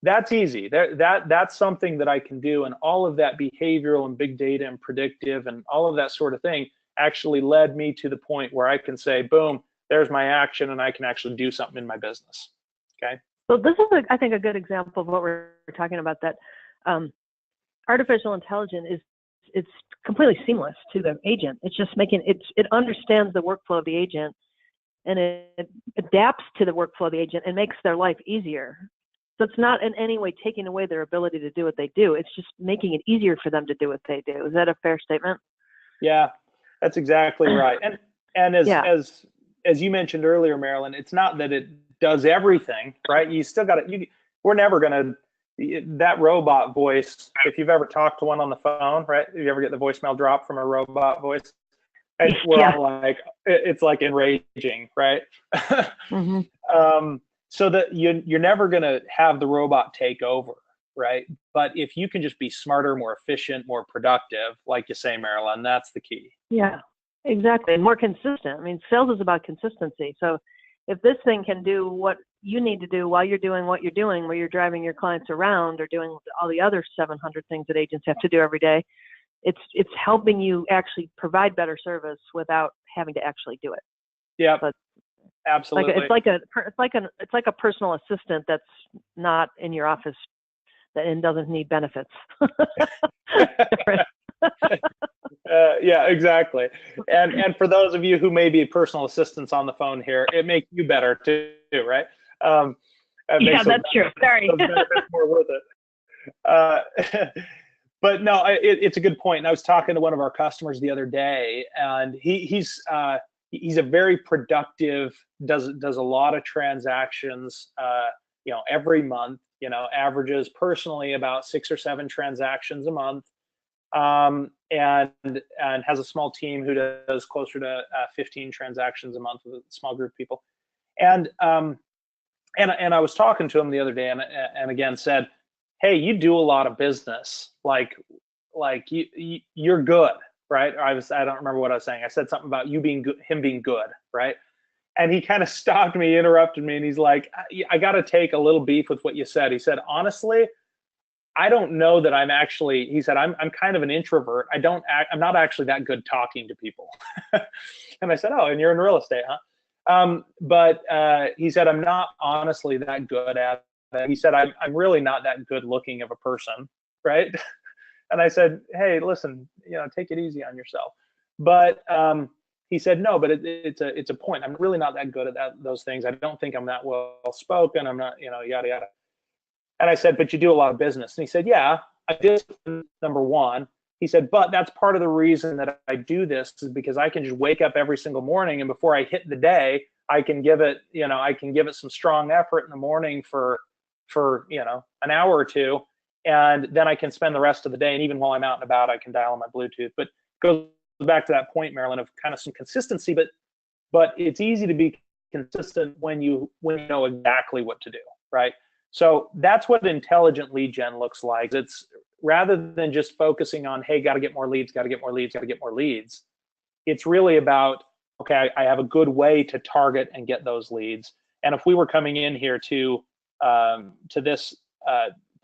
that's easy. That's something that I can do. And all of that behavioral and big data and predictive and all of that sort of thing actually led me to the point where I can say, boom, there's my action, and I can actually do something in my business. Okay. So this is, I think, a good example of what we're talking about, that artificial intelligence it's completely seamless to the agent. It's just it understands the workflow of the agent, and it adapts to the workflow of the agent and makes their life easier. So it's not in any way taking away their ability to do what they do. It's just making it easier for them to do what they do. Is that a fair statement? Yeah, that's exactly right. And as you mentioned earlier, Marilyn, it's not that it does everything, right? You still got to. We're never going to that robot voice, if you've ever talked to one on the phone, right? If you ever get the voicemail drop from a robot voice, and we're all like, it's like enraging, right? So that you're never going to have the robot take over, right? But if you can just be smarter, more efficient, more productive, like you say, Marilyn, that's the key. Yeah, exactly. More consistent. I mean, sales is about consistency. So if this thing can do what you need to do while you're doing what you're doing, where you're driving your clients around or doing all the other 700 things that agents have to do every day, it's helping you actually provide better service without having to actually do it. Yeah, but absolutely. It's like a personal assistant that's not in your office and doesn't need benefits. Yeah, exactly. And for those of you who may be personal assistants on the phone here, it makes you better too, right? Yeah, that's true. Sorry. Those benefits more worth it. But no, it's a good point. And I was talking to one of our customers the other day, and he's a very productive, does a lot of transactions, every month. Averages personally about 6 or 7 transactions a month. And has a small team who does closer to 15 transactions a month with a small group of people. And I was talking to him the other day, and again said, hey, you do a lot of business, like you're good, right? I don't remember what I was saying. I said something about you being good, him being good, right? And he kind of stopped me, interrupted me, and he's like, I got to take a little beef with what you said. He said, honestly, I don't know that I'm actually, he said, I'm kind of an introvert. I'm not actually that good talking to people. And I said, oh, and you're in real estate, huh? But he said, I'm not honestly that good at it. He said, I'm really not that good looking of a person, right? And I said, hey, listen, take it easy on yourself. But he said, no, but it's a point. I'm really not that good at those things. I don't think I'm that well spoken. I'm not, yada, yada. And I said, but you do a lot of business. And he said, yeah, I did, number one. He said, but that's part of the reason that I do this is because I can just wake up every single morning, and before I hit the day, I can give it, some strong effort in the morning for an hour or two. And then I can spend the rest of the day. And even while I'm out and about, I can dial on my Bluetooth. But it goes back to that point, Marilyn, of kind of some consistency, but it's easy to be consistent when you know exactly what to do, right? So that's what intelligent lead gen looks like. It's rather than just focusing on, hey, got to get more leads, got to get more leads, got to get more leads. It's really about, okay, I have a good way to target and get those leads. And if we were coming in here to this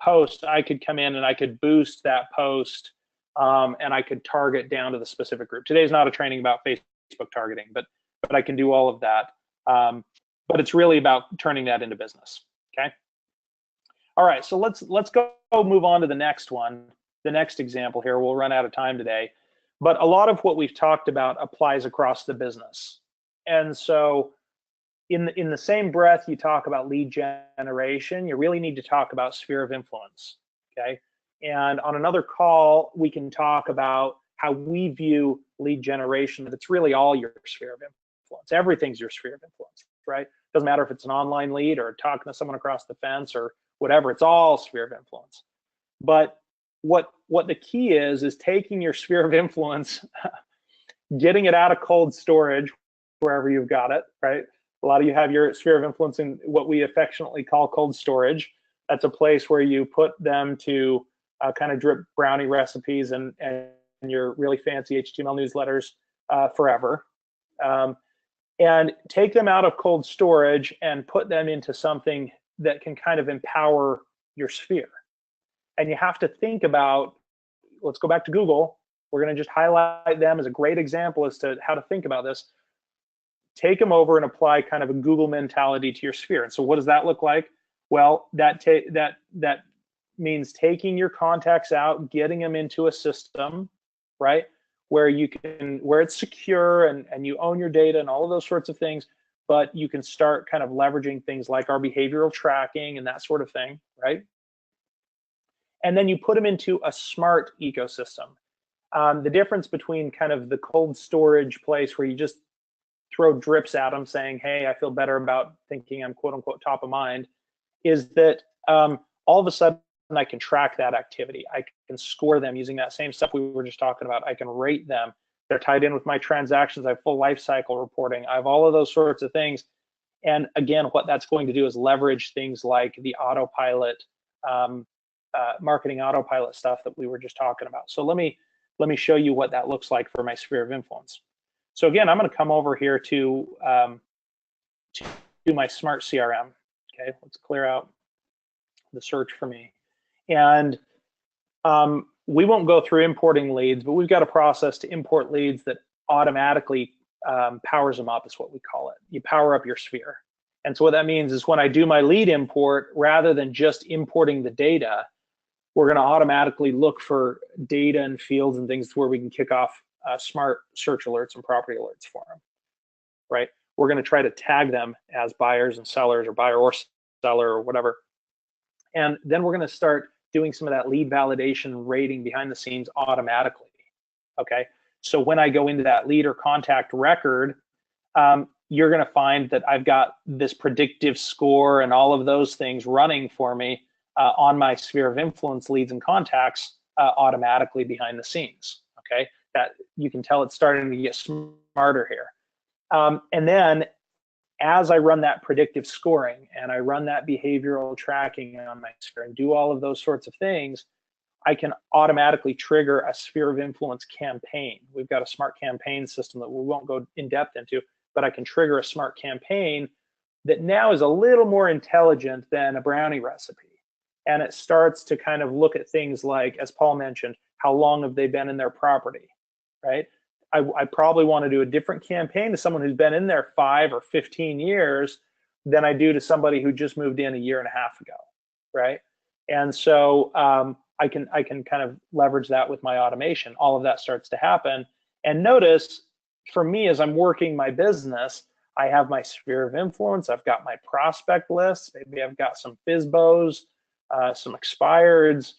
post, I could come in and I could boost that post, and I could target down to the specific group. Today's not a training about Facebook targeting, but I can do all of that. But it's really about turning that into business. Okay. All right, so let's go move on to the next one, the next example here. We'll run out of time today, but a lot of what we've talked about applies across the business. And so in the same breath you talk about lead generation, you really need to talk about sphere of influence, okay? And on another call, we can talk about how we view lead generation, that it's really all your sphere of influence. Everything's your sphere of influence, right? Doesn't matter if it's an online lead or talking to someone across the fence or whatever, it's all sphere of influence. But what the key is taking your sphere of influence, getting it out of cold storage, wherever you've got it, right? A lot of you have your sphere of influence in what we affectionately call cold storage. That's a place where you put them to kind of drip brownie recipes and your really fancy HTML newsletters forever. And take them out of cold storage and put them into something that can kind of empower your sphere. And you have to think about, let's go back to Google. We're going to just highlight them as a great example as to how to think about this. Take them over and apply kind of a Google mentality to your sphere. And so what does that look like? Well, that means taking your contacts out, getting them into a system, right? Where it's secure and you own your data and all of those sorts of things, but you can start kind of leveraging things like our behavioral tracking and that sort of thing, right? And then you put them into a smart ecosystem. The difference between kind of the cold storage place where you just throw drips at them saying, hey, I feel better about thinking I'm quote unquote top of mind, is that all of a sudden I can track that activity. I can score them using that same stuff we were just talking about. I can rate them. They're tied in with my transactions. I have full life cycle reporting. I have all of those sorts of things. And again, what that's going to do is leverage things like the autopilot, marketing autopilot stuff that we were just talking about. So let me show you what that looks like for my sphere of influence. So again, I'm going to come over here to my smart CRM. Okay, let's clear out the search for me. And we won't go through importing leads, but we've got a process to import leads that automatically powers them up, is what we call it. You power up your sphere. And so what that means is when I do my lead import, rather than just importing the data, we're going to automatically look for data and fields and things where we can kick off smart search alerts and property alerts for them, right? We're going to try to tag them as buyers and sellers, or buyer or seller, or whatever. And then we're going to start doing some of that lead validation rating behind the scenes automatically, okay? So when I go into that lead or contact record, you're going to find that I've got this predictive score and all of those things running for me on my sphere of influence leads and contacts automatically behind the scenes, okay? That you can tell it's starting to get smarter here. And then as I run that predictive scoring and I run that behavioral tracking on my sphere and do all of those sorts of things, I can automatically trigger a sphere of influence campaign. We've got a smart campaign system that we won't go in depth into, but I can trigger a smart campaign that now is a little more intelligent than a brownie recipe. And it starts to kind of look at things like, as Paul mentioned, how long have they been in their property, right? I probably want to do a different campaign to someone who's been in there 5 or 15 years than I do to somebody who just moved in a year and a half ago, right? And so I can kind of leverage that with my automation. All of that starts to happen. And notice, for me, as I'm working my business, I have my sphere of influence. I've got my prospect list. Maybe I've got some FSBOs, some expireds,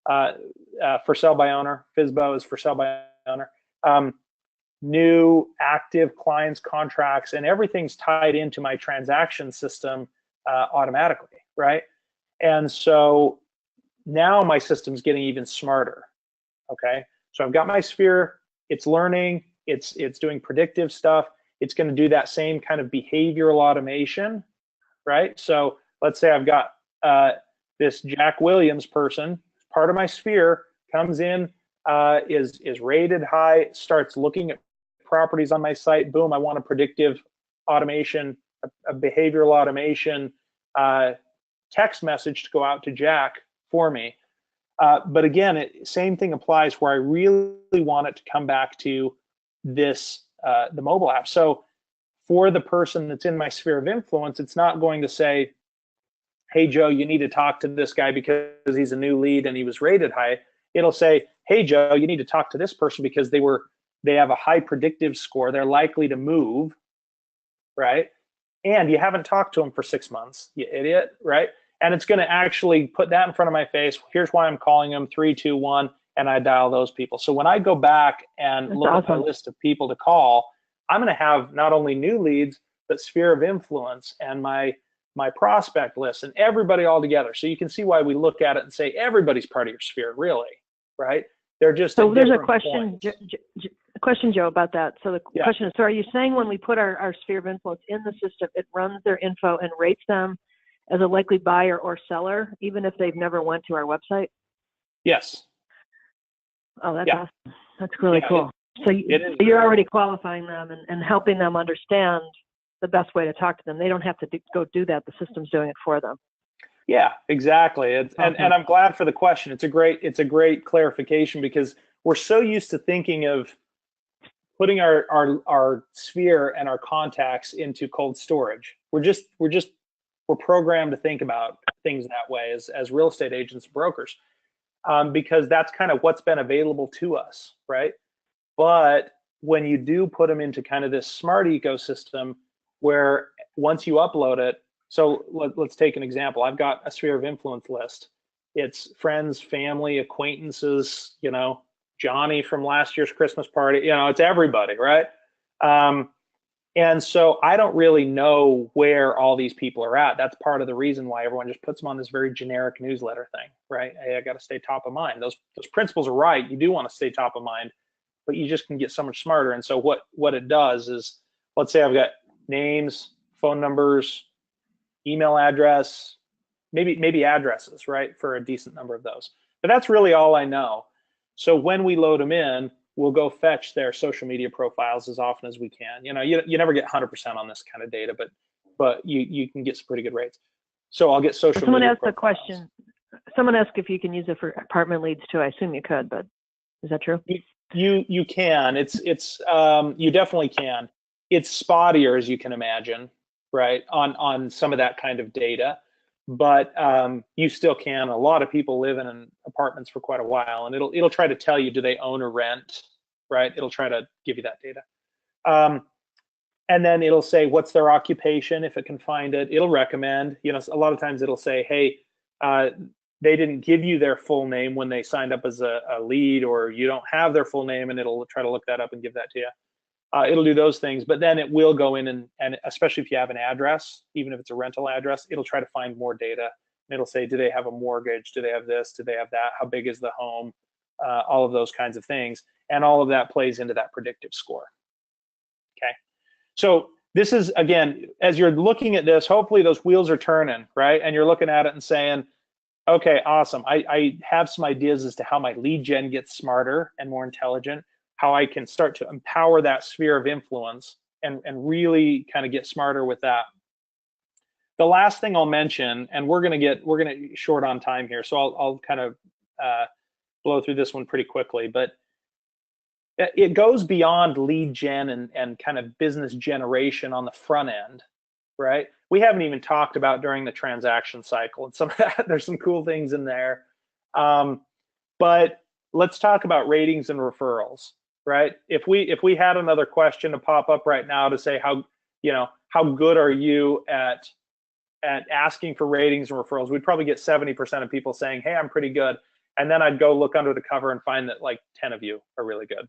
for sale by owner. FSBO is for sale by owner. New active clients, contracts, and everything's tied into my transaction system automatically, right? And so now my system's getting even smarter, okay? So I've got my sphere, it's learning, it's doing predictive stuff, it's gonna do that same kind of behavioral automation, right? So let's say I've got this Jack Williams person, part of my sphere, comes in, is rated high, starts looking at properties on my site, boom, I want a predictive automation, a behavioral automation text message to go out to Jack for me. But again, same thing applies where I really want it to come back to this, the mobile app. So for the person that's in my sphere of influence, it's not going to say, hey, Joe, you need to talk to this guy because he's a new lead and he was rated high. It'll say, hey, Joe, you need to talk to this person because they have a high predictive score. They're likely to move, right? And you haven't talked to them for 6 months, you idiot, right? And it's going to actually put that in front of my face. Here's why I'm calling them, 3, 2, 1, and I dial those people. So when I go back and look at my list of people to call, I'm going to have not only new leads, but sphere of influence and my prospect list and everybody all together. So you can see why we look at it and say everybody's part of your sphere, really, right? They're just so there's a question, Joe, about that. So the question is, so are you saying when we put our sphere of influence in the system, it runs their info and rates them as a likely buyer or seller, even if they've never went to our website? Yes. Oh, that's awesome. That's really cool. So you're already qualifying them and helping them understand the best way to talk to them. They don't have to go do that. The system's doing it for them. Yeah, exactly. And I'm glad for the question. It's a great clarification because we're so used to thinking of putting our sphere and our contacts into cold storage. We're programmed to think about things that way as real estate agents, brokers, because that's kind of what's been available to us, right? But when you do put them into kind of this smart ecosystem where once you upload it, so let's take an example. I've got a sphere of influence list. It's friends, family, acquaintances, Johnny from last year's Christmas party, it's everybody, right? And so I don't really know where all these people are at. That's part of the reason why everyone just puts them on this very generic newsletter thing, right? Hey, I got to stay top of mind. Those principles are right. You do want to stay top of mind, but you just can get so much smarter. And so what it does is, let's say I've got names, phone numbers, email address, maybe addresses, right, for a decent number of those. But that's really all I know. So when we load them in, we'll go fetch their social media profiles as often as we can. You never get 100% on this kind of data, but you can get some pretty good rates. So I'll get social Someone media asked profiles. a question. Someone asked if you can use it for apartment leads too. I assume you could, but is that true? You can. It's you definitely can. It's spottier, as you can imagine, right, on some of that kind of data. But you still can. A lot of people live in apartments for quite a while, and it'll try to tell you, do they own or rent, right? It'll try to give you that data. And then it'll say what's their occupation if it can find it. It'll recommend. A lot of times it'll say, hey, they didn't give you their full name when they signed up as a lead, or you don't have their full name, and it'll try to look that up and give that to you. It'll do those things, but then it will go in and especially if you have an address, even if it's a rental address, it'll try to find more data. And it'll say, do they have a mortgage? Do they have this? Do they have that? How big is the home? All of those kinds of things. And all of that plays into that predictive score. Okay. So this is, again, as you're looking at this, hopefully those wheels are turning, right? And you're looking at it and saying, okay, awesome. I have some ideas as to how my lead gen gets smarter and more intelligent, how I can start to empower that sphere of influence and really kind of get smarter with that. The last thing I'll mention, and we're gonna short on time here, so I'll kind of blow through this one pretty quickly, but it goes beyond lead gen and kind of business generation on the front end, right? We haven't even talked about during the transaction cycle, and some of that, there's some cool things in there. But let's talk about ratings and referrals, right? If we had another question to pop up right now to say how good are you at asking for ratings and referrals, we'd probably get 70% of people saying, hey, I'm pretty good. And then I'd go look under the cover and find that like 10 of you are really good,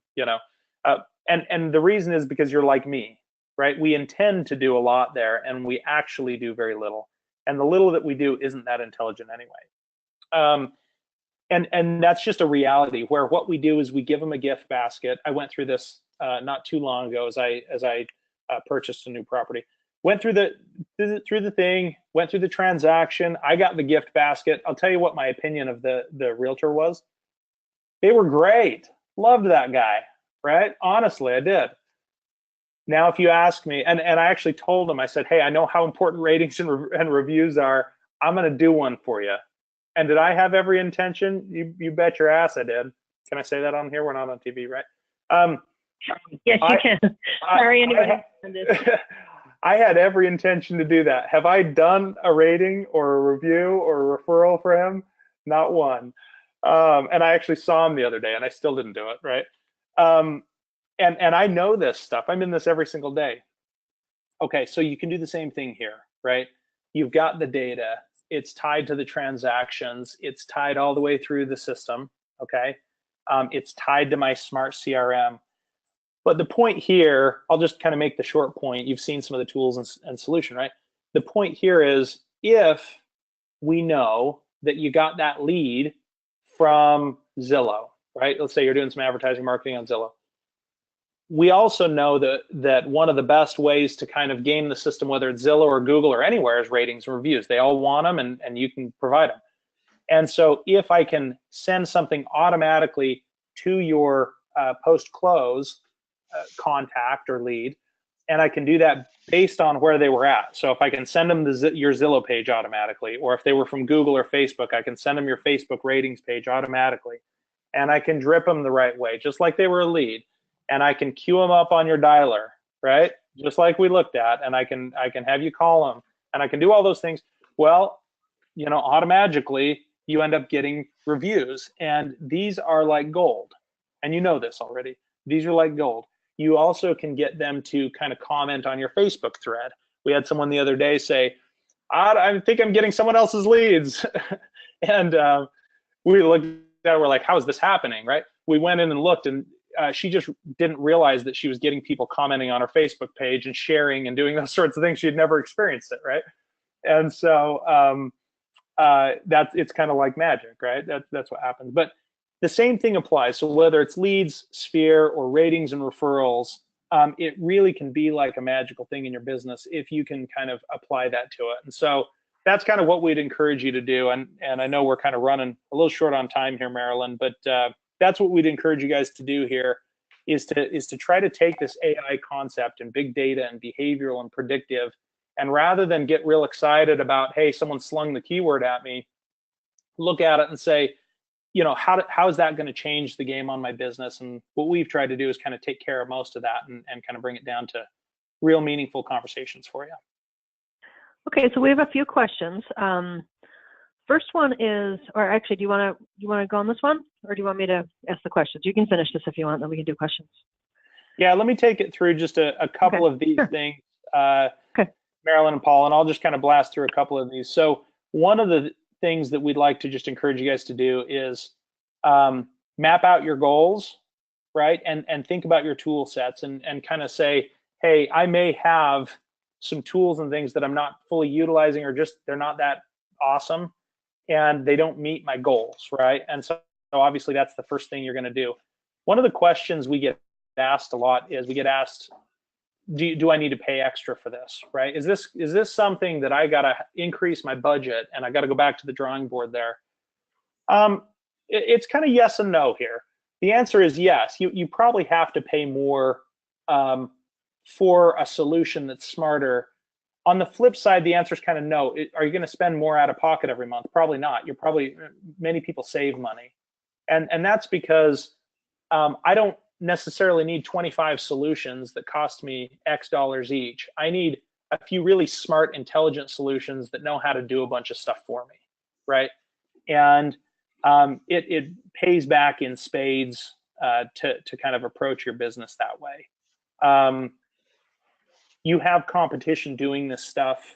and the reason is because you're like me, right? We intend to do a lot there, and we actually do very little. And the little that we do isn't that intelligent anyway. And that's just a reality where what we do is we give them a gift basket. I went through this not too long ago as I purchased a new property. Went through the thing, went through the transaction. I got the gift basket. I'll tell you what my opinion of the realtor was. They were great. Loved that guy, right? Honestly, I did. Now, if you ask me, and I actually told them, I said, hey, I know how important ratings and reviews are. I'm going to do one for you. And did I have every intention? You bet your ass I did. Can I say that on here? We're not on TV, right? Yes, you can. Sorry, anybody. I had every intention to do that. Have I done a rating or a review or a referral for him? Not one. And I actually saw him the other day, and I still didn't do it, right? And I know this stuff. I'm in this every single day. Okay, so you can do the same thing here, right? You've got the data. It's tied to the transactions. It's tied all the way through the system, okay? It's tied to my smart CRM. But the point here, I'll just kind of make the short point. You've seen some of the tools and solution, right? The point here is if we know that you got that lead from Zillow, right? Let's say you're doing some advertising marketing on Zillow. We also know that one of the best ways to kind of game the system, whether it's Zillow or Google or anywhere, is ratings and reviews. They all want them, and you can provide them. And so if I can send something automatically to your post-close contact or lead, and I can do that based on where they were at. So if I can send them your Zillow page automatically, or if they were from Google or Facebook, I can send them your Facebook ratings page automatically. And I can drip them the right way, just like they were a lead. And I can queue them up on your dialer, right? Just like we looked at, and I can have you call them, and I can do all those things. Well, automatically you end up getting reviews, and these are like gold. And you know this already. These are like gold. You also can get them to kind of comment on your Facebook thread. We had someone the other day say, I think I'm getting someone else's leads. And we looked at it, we're like, how is this happening, right? We went in and looked, and she just didn't realize that she was getting people commenting on her Facebook page and sharing and doing those sorts of things. She had never experienced it, right? And so it's kind of like magic, right? That's what happens. But the same thing applies. So whether it's leads, sphere, or ratings and referrals, it really can be like a magical thing in your business if you can kind of apply that to it. And so that's kind of what we'd encourage you to do. And I know we're kind of running a little short on time here, Marilyn, but that's what we'd encourage you guys to do here is to try to take this AI concept and big data and behavioral and predictive, and rather than get real excited about, hey, someone slung the keyword at me, look at it and say, you know, how is that going to change the game on my business? And what we've tried to do is kind of take care of most of that and kind of bring it down to real meaningful conversations for you. Okay, so we have a few questions. First one is, or actually, do you want to go on this one, or do you want me to ask the questions? You can finish this if you want, then we can do questions. Yeah, let me take it through just a couple of these things, Okay. Marilyn and Paul, and I'll just kind of blast through a couple of these. So one of the things that we'd like to just encourage you guys to do is map out your goals, right? And think about your tool sets and kind of say, hey, I may have some tools and things that I'm not fully utilizing, or just they're not that awesome and they don't meet my goals, right? And so obviously that's the first thing you're going to do. One of the questions we get asked a lot is we get asked, do I need to pay extra for this, right? Is this something that I got to increase my budget and I got to go back to the drawing board there? It's kind of yes and no here. The answer is yes. You probably have to pay more for a solution that's smarter. On the flip side, the answer is kind of no. Are you going to spend more out of pocket every month? Probably not. Many people save money. And that's because I don't necessarily need 25 solutions that cost me X dollars each. I need a few really smart, intelligent solutions that know how to do a bunch of stuff for me, right? And it pays back in spades to kind of approach your business that way. You have competition doing this stuff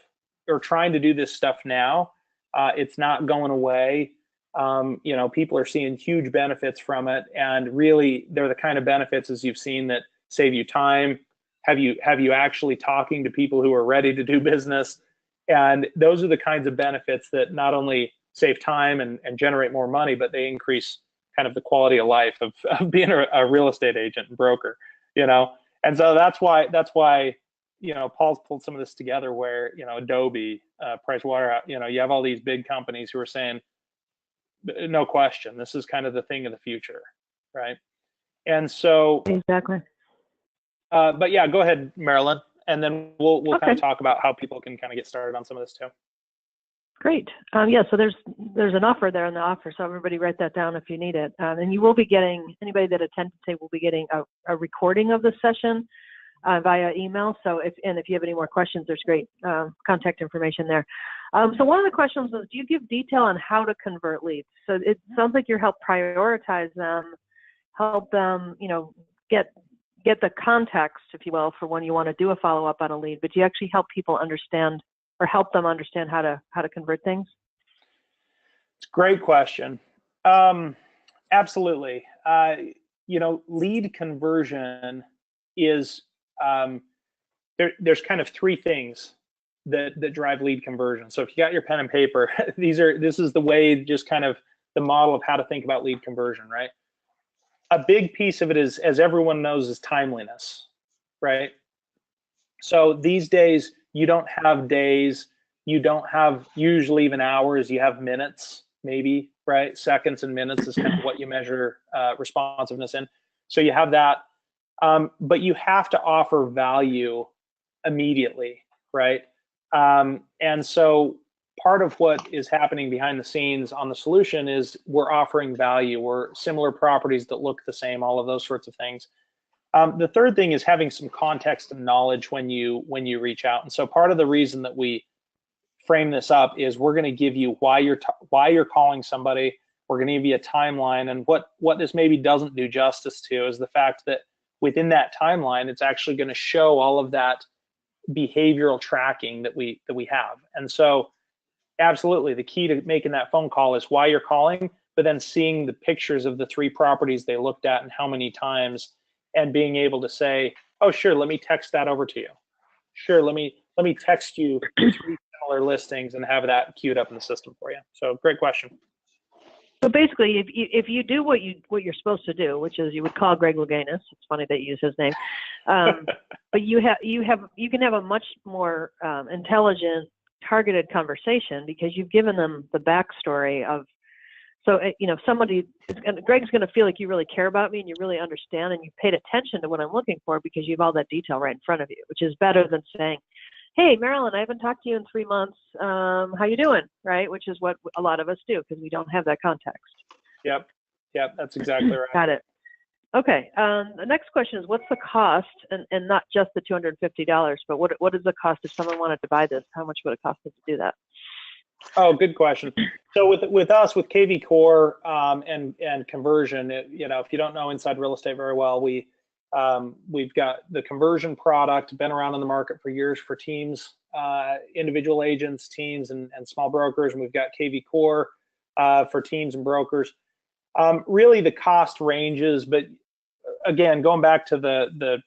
or trying to do this stuff now. It's not going away. You know, people are seeing huge benefits from it, and really they're the kind of benefits, as you've seen, that save you time, have you actually talking to people who are ready to do business. And those are the kinds of benefits that not only save time and generate more money, but they increase kind of the quality of life of being a real estate agent and broker, you know. And so that's why you know, Paul's pulled some of this together where, you know, Adobe, Pricewaterhouse, you know, you have all these big companies who are saying, no question, this is kind of the thing of the future, right? And so exactly. But yeah, go ahead, Marilyn, and then we'll Okay. kind of talk about how people can kind of get started on some of this too. Great. Yeah, so there's an offer there in the offer, so everybody write that down if you need it. And you will be getting, anybody that attended today will be getting a recording of the session via email. So if you have any more questions, there's great contact information there. So one of the questions was, do you give detail on how to convert leads? So it sounds like you help prioritize them, help them, you know, get the context, if you will, for when you want to do a follow-up on a lead, but do you actually help people understand or help them understand how to convert things? It's a great question. Absolutely. You know, lead conversion is, there's kind of three things that drive lead conversion. So if you got your pen and paper, this is the way, just kind of the model of how to think about lead conversion, right? A big piece of it is, as everyone knows, is timeliness, right? So these days, you don't have days, you don't have usually even hours, you have minutes, maybe, right? Seconds and minutes is kind of what you measure responsiveness in. So you have that, but you have to offer value immediately, right? And so part of what is happening behind the scenes on the solution is we're offering value. We're similar properties that look the same, all of those sorts of things. The third thing is having some context and knowledge when you reach out. And so part of the reason that we frame this up is we're going to give you why you're calling somebody. We're going to give you a timeline, and what this maybe doesn't do justice to is the fact that within that timeline, it's actually going to show all of that behavioral tracking that we have. And so absolutely, the key to making that phone call is why you're calling, but then seeing the pictures of the 3 properties they looked at and how many times, and being able to say, oh, sure, let me text that over to you. Sure, let me text you 3 similar listings and have that queued up in the system for you. So great question. So basically, if you do what you're supposed to do, which is you would call Greg Louganis. It's funny that you use his name, but you can have a much more intelligent, targeted conversation because you've given them the backstory of. So Greg's going to feel like you really care about me and you really understand and you paid attention to what I'm looking for because you have all that detail right in front of you, which is better than saying, hey, Marilyn, I haven't talked to you in 3 months. How you doing? Right? Which is what a lot of us do because we don't have that context. Yep, that's exactly right. Got it. Okay. The next question is, what's the cost, and not just the $250, but what is the cost if someone wanted to buy this? How much would it cost them to do that? Oh, good question. So with us, with KV Core and conversion, if you don't know inside real estate very well, we've got the conversion product, been around in the market for years for teams, individual agents, teams, and small brokers. And we've got KV Core for teams and brokers. Really, the cost ranges, but again, going back to the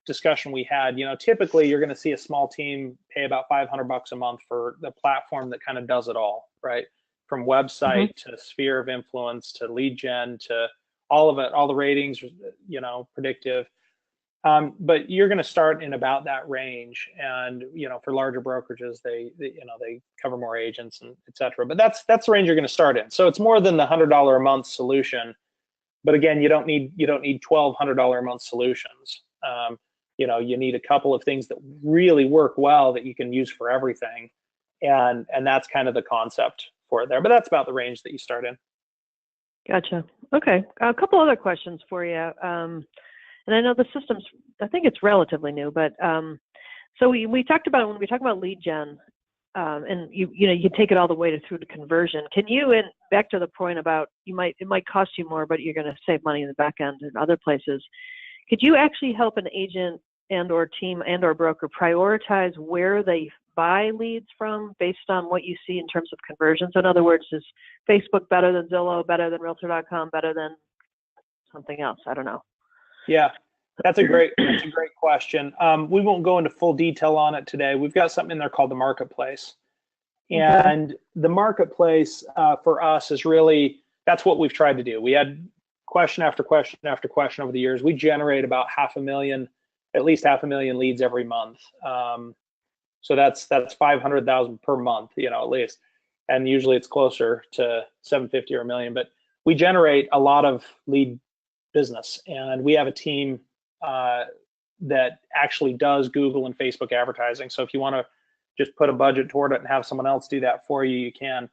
discussion we had, typically you're going to see a small team pay about $500 a month for the platform that kind of does it all, right? From website to sphere of influence to lead gen to all of it, all the ratings, predictive. But you're going to start in about that range, and for larger brokerages, they cover more agents and et cetera. But that's the range you're going to start in. So it's more than the $100 a month solution. But again, you don't need $1,200 a month solutions. You need a couple of things that really work well that you can use for everything, and that's kind of the concept for it there. But that's about the range that you start in. Gotcha. Okay, a couple other questions for you. And I know the system's, I think it's relatively new, but so we talked about when we talk about lead gen, and you can take it all the way through to conversion. Can you, and back to the point about it might cost you more, but you're going to save money in the back end and other places. Could you actually help an agent and or team and or broker prioritize where they buy leads from based on what you see in terms of conversions? In other words, is Facebook better than Zillow, better than Realtor.com, better than something else? I don't know. Yeah, that's a great question. We won't go into full detail on it today. We've got something in there called the marketplace, and the marketplace for us is really, that's what we've tried to do. We had question after question after question over the years. We generate about at least half a million leads every month. So that's 500,000 per month, at least, and usually it's closer to 750 or a million. But we generate a lot of lead business, and we have a team that actually does Google and Facebook advertising. So if you want to just put a budget toward it and have someone else do that for you, you can.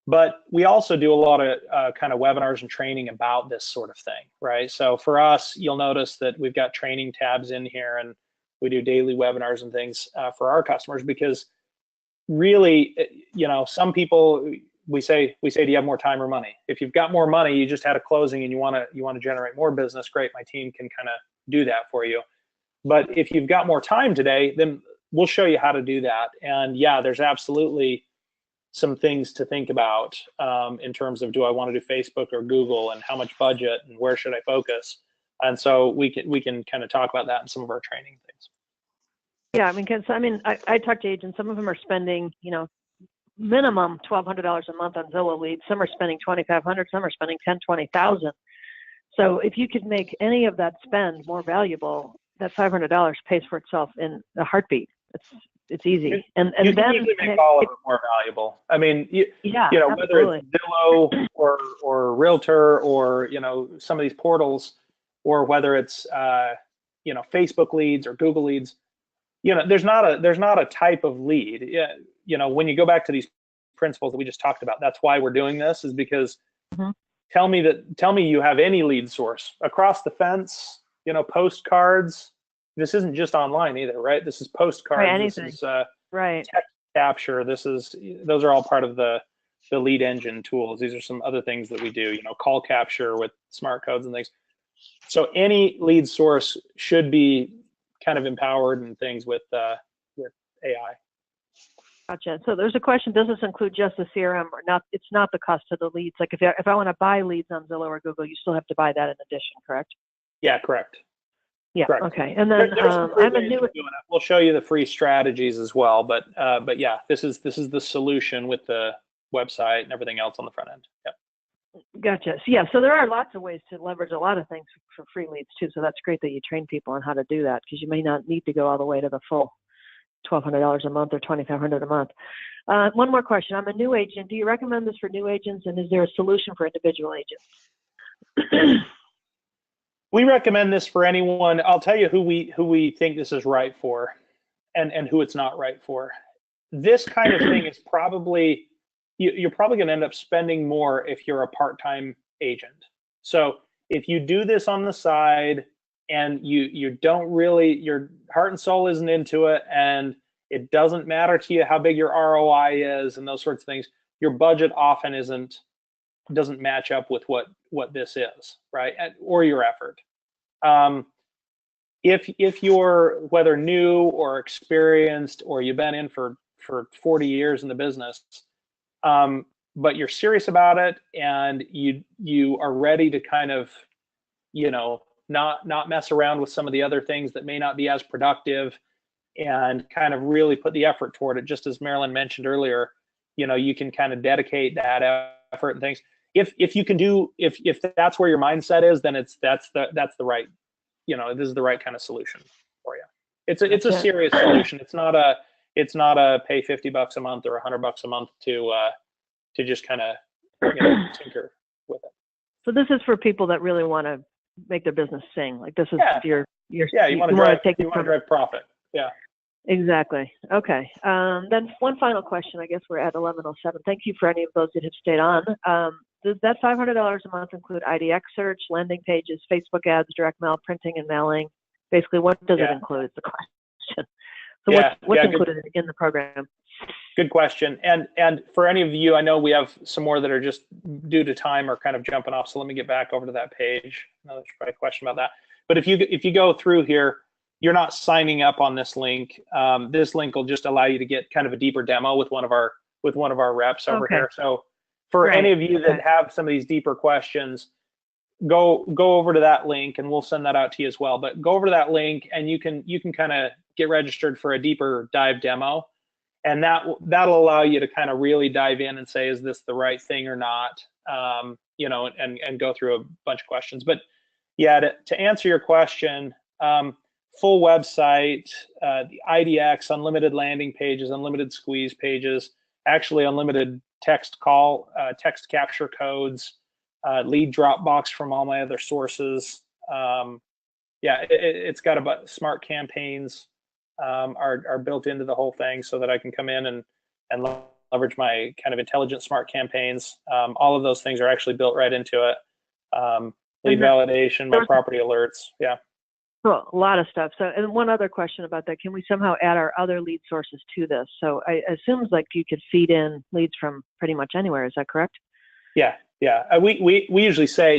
But we also do a lot of kind of webinars and training about this sort of thing, right? So for us, you'll notice that we've got training tabs in here, and we do daily webinars and things for our customers, because really, some people, we say, do you have more time or money? If you've got more money, you just had a closing and you want to generate more business, great, my team can kind of do that for you. But if you've got more time today, then we'll show you how to do that. And yeah, there's absolutely some things to think about in terms of, do I want to do Facebook or Google, and how much budget and where should I focus? And so we can kind of talk about that in some of our training things. Yeah, I talk to agents. Some of them are spending, minimum $1,200 a month on Zillow leads. Some are spending $2,500. Some are spending $10,000, $20,000. So if you could make any of that spend more valuable, that $500 pays for itself in a heartbeat. It's easy, and you then can easily make all of it more valuable. I mean, whether it's Zillow or Realtor or some of these portals, or whether it's Facebook leads or Google leads, there's not a type of lead. When you go back to these principles that we just talked about, that's why we're doing this, is because tell me you have any lead source across the fence, postcards. This isn't just online either, right? This is postcards. Right, anything. This is right. text capture. Those are all part of the lead engine tools. These are some other things that we do, call capture with smart codes and things. So any lead source should be kind of empowered and things with AI. Gotcha. So there's a question, does this include just the CRM or not? It's not the cost of the leads. Like if I want to buy leads on Zillow or Google, you still have to buy that in addition, correct? Yeah, correct. Yeah. Correct. Okay. And then I'm a new. We'll show you the free strategies as well, but yeah, this is the solution with the website and everything else on the front end. Yep. Gotcha. So yeah, so there are lots of ways to leverage a lot of things for free leads too. So that's great that you train people on how to do that, because you may not need to go all the way to the full $1,200 a month or $2,500 a month. One more question. I'm a new agent. Do you recommend this for new agents, and is there a solution for individual agents? We recommend this for anyone. I'll tell you who we think this is right for, and who it's not right for. This kind of thing is probably, you're probably going to end up spending more if you're a part-time agent. So if you do this on the side and you don't really, your heart and soul isn't into it, and it doesn't matter to you how big your ROI is and those sorts of things, your budget often doesn't match up with what this is, right? Or your effort. If you're, whether new or experienced, or you've been in for 40 years in the business, but you're serious about it, and you are ready to kind of, not mess around with some of the other things that may not be as productive, and kind of really put the effort toward it, just as Marilyn mentioned earlier, you can kind of dedicate that effort and things. If you can do, if that's where your mindset is, then that's the right, this is the right kind of solution for you. It's a serious solution. It's not a pay $50 a month or $100 a month to just kind of tinker with it. So this is for people that really want to make their business sing. Like this is you want to drive profit. Yeah. Exactly. Okay. Then one final question. I guess we're at 11:07. Thank you for any of those that have stayed on. Does that $500 a month include ITX search, landing pages, Facebook ads, direct mail, printing and mailing? Basically, what does it include? Is the question. So what's included in the program? Good question. And for any of you, I know we have some more that are just due to time or kind of jumping off. So let me get back over to that page. There's probably a question about that. But if you go through here, you're not signing up on this link. This link will just allow you to get kind of a deeper demo with one of our reps over here. So for any of you that have some of these deeper questions, go over to that link, and we'll send that out to you as well. But go over to that link, and you can kind of get registered for a deeper dive demo, and that'll allow you to kind of really dive in and say, is this the right thing or not? And go through a bunch of questions. But yeah, to answer your question, full website, the IDX, unlimited landing pages, unlimited squeeze pages, actually unlimited text capture codes, lead Dropbox from all my other sources. It's got about smart campaigns are built into the whole thing, so that I can come in and leverage my kind of intelligent smart campaigns. All of those things are actually built right into it. Lead validation, my property alerts. Yeah. Well, a lot of stuff. So, and one other question about that, can we somehow add our other lead sources to this? So I assume like you could feed in leads from pretty much anywhere. Is that correct? Yeah. We usually say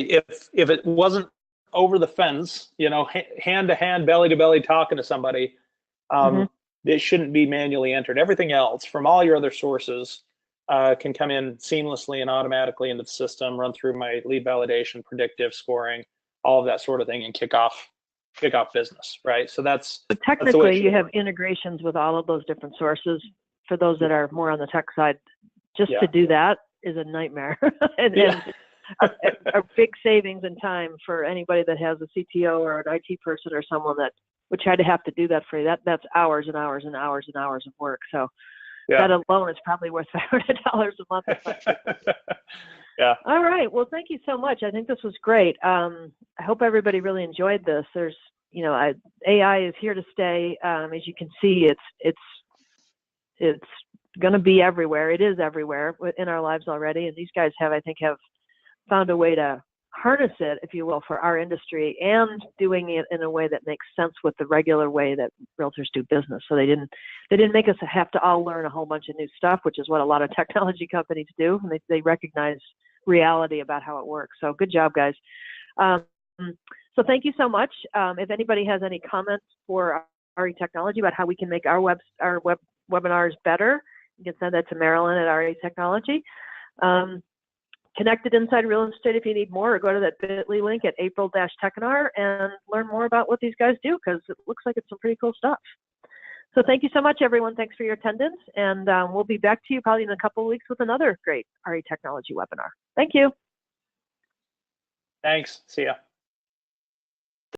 if it wasn't over the fence, hand to hand, belly to belly, talking to somebody, it shouldn't be manually entered. Everything else from all your other sources can come in seamlessly and automatically into the system, run through my lead validation, predictive scoring, all of that sort of thing, and kick off business, right? So but technically you have integrations with all of those different sources. For those that are more on the tech side, just to do that is a nightmare. and a big savings in time for anybody that has a CTO or an IT person or someone that would try to have to do that for you. That's hours and hours and hours and hours of work. So that alone is probably worth $500 a month. Yeah. All right. Well, thank you so much. I think this was great. I hope everybody really enjoyed this. There's, AI is here to stay. As you can see, it's going to be everywhere. It is everywhere in our lives already. And these guys have found a way to harness it, if you will, for our industry, and doing it in a way that makes sense with the regular way that realtors do business. So they didn't make us have to all learn a whole bunch of new stuff, which is what a lot of technology companies do. And they recognize reality about how it works. So good job, guys. So thank you so much. If anybody has any comments for RE Technology about how we can make our web webinars better, You can send that to Marilyn at RE Technology. Connected Inside Real Estate if you need more, or go to that bit.ly link at April-Techinar and learn more about what these guys do, because it looks like it's some pretty cool stuff. So thank you so much, everyone. Thanks for your attendance, and we'll be back to you probably in a couple of weeks with another great RE Technology webinar. Thank you. Thanks. See ya.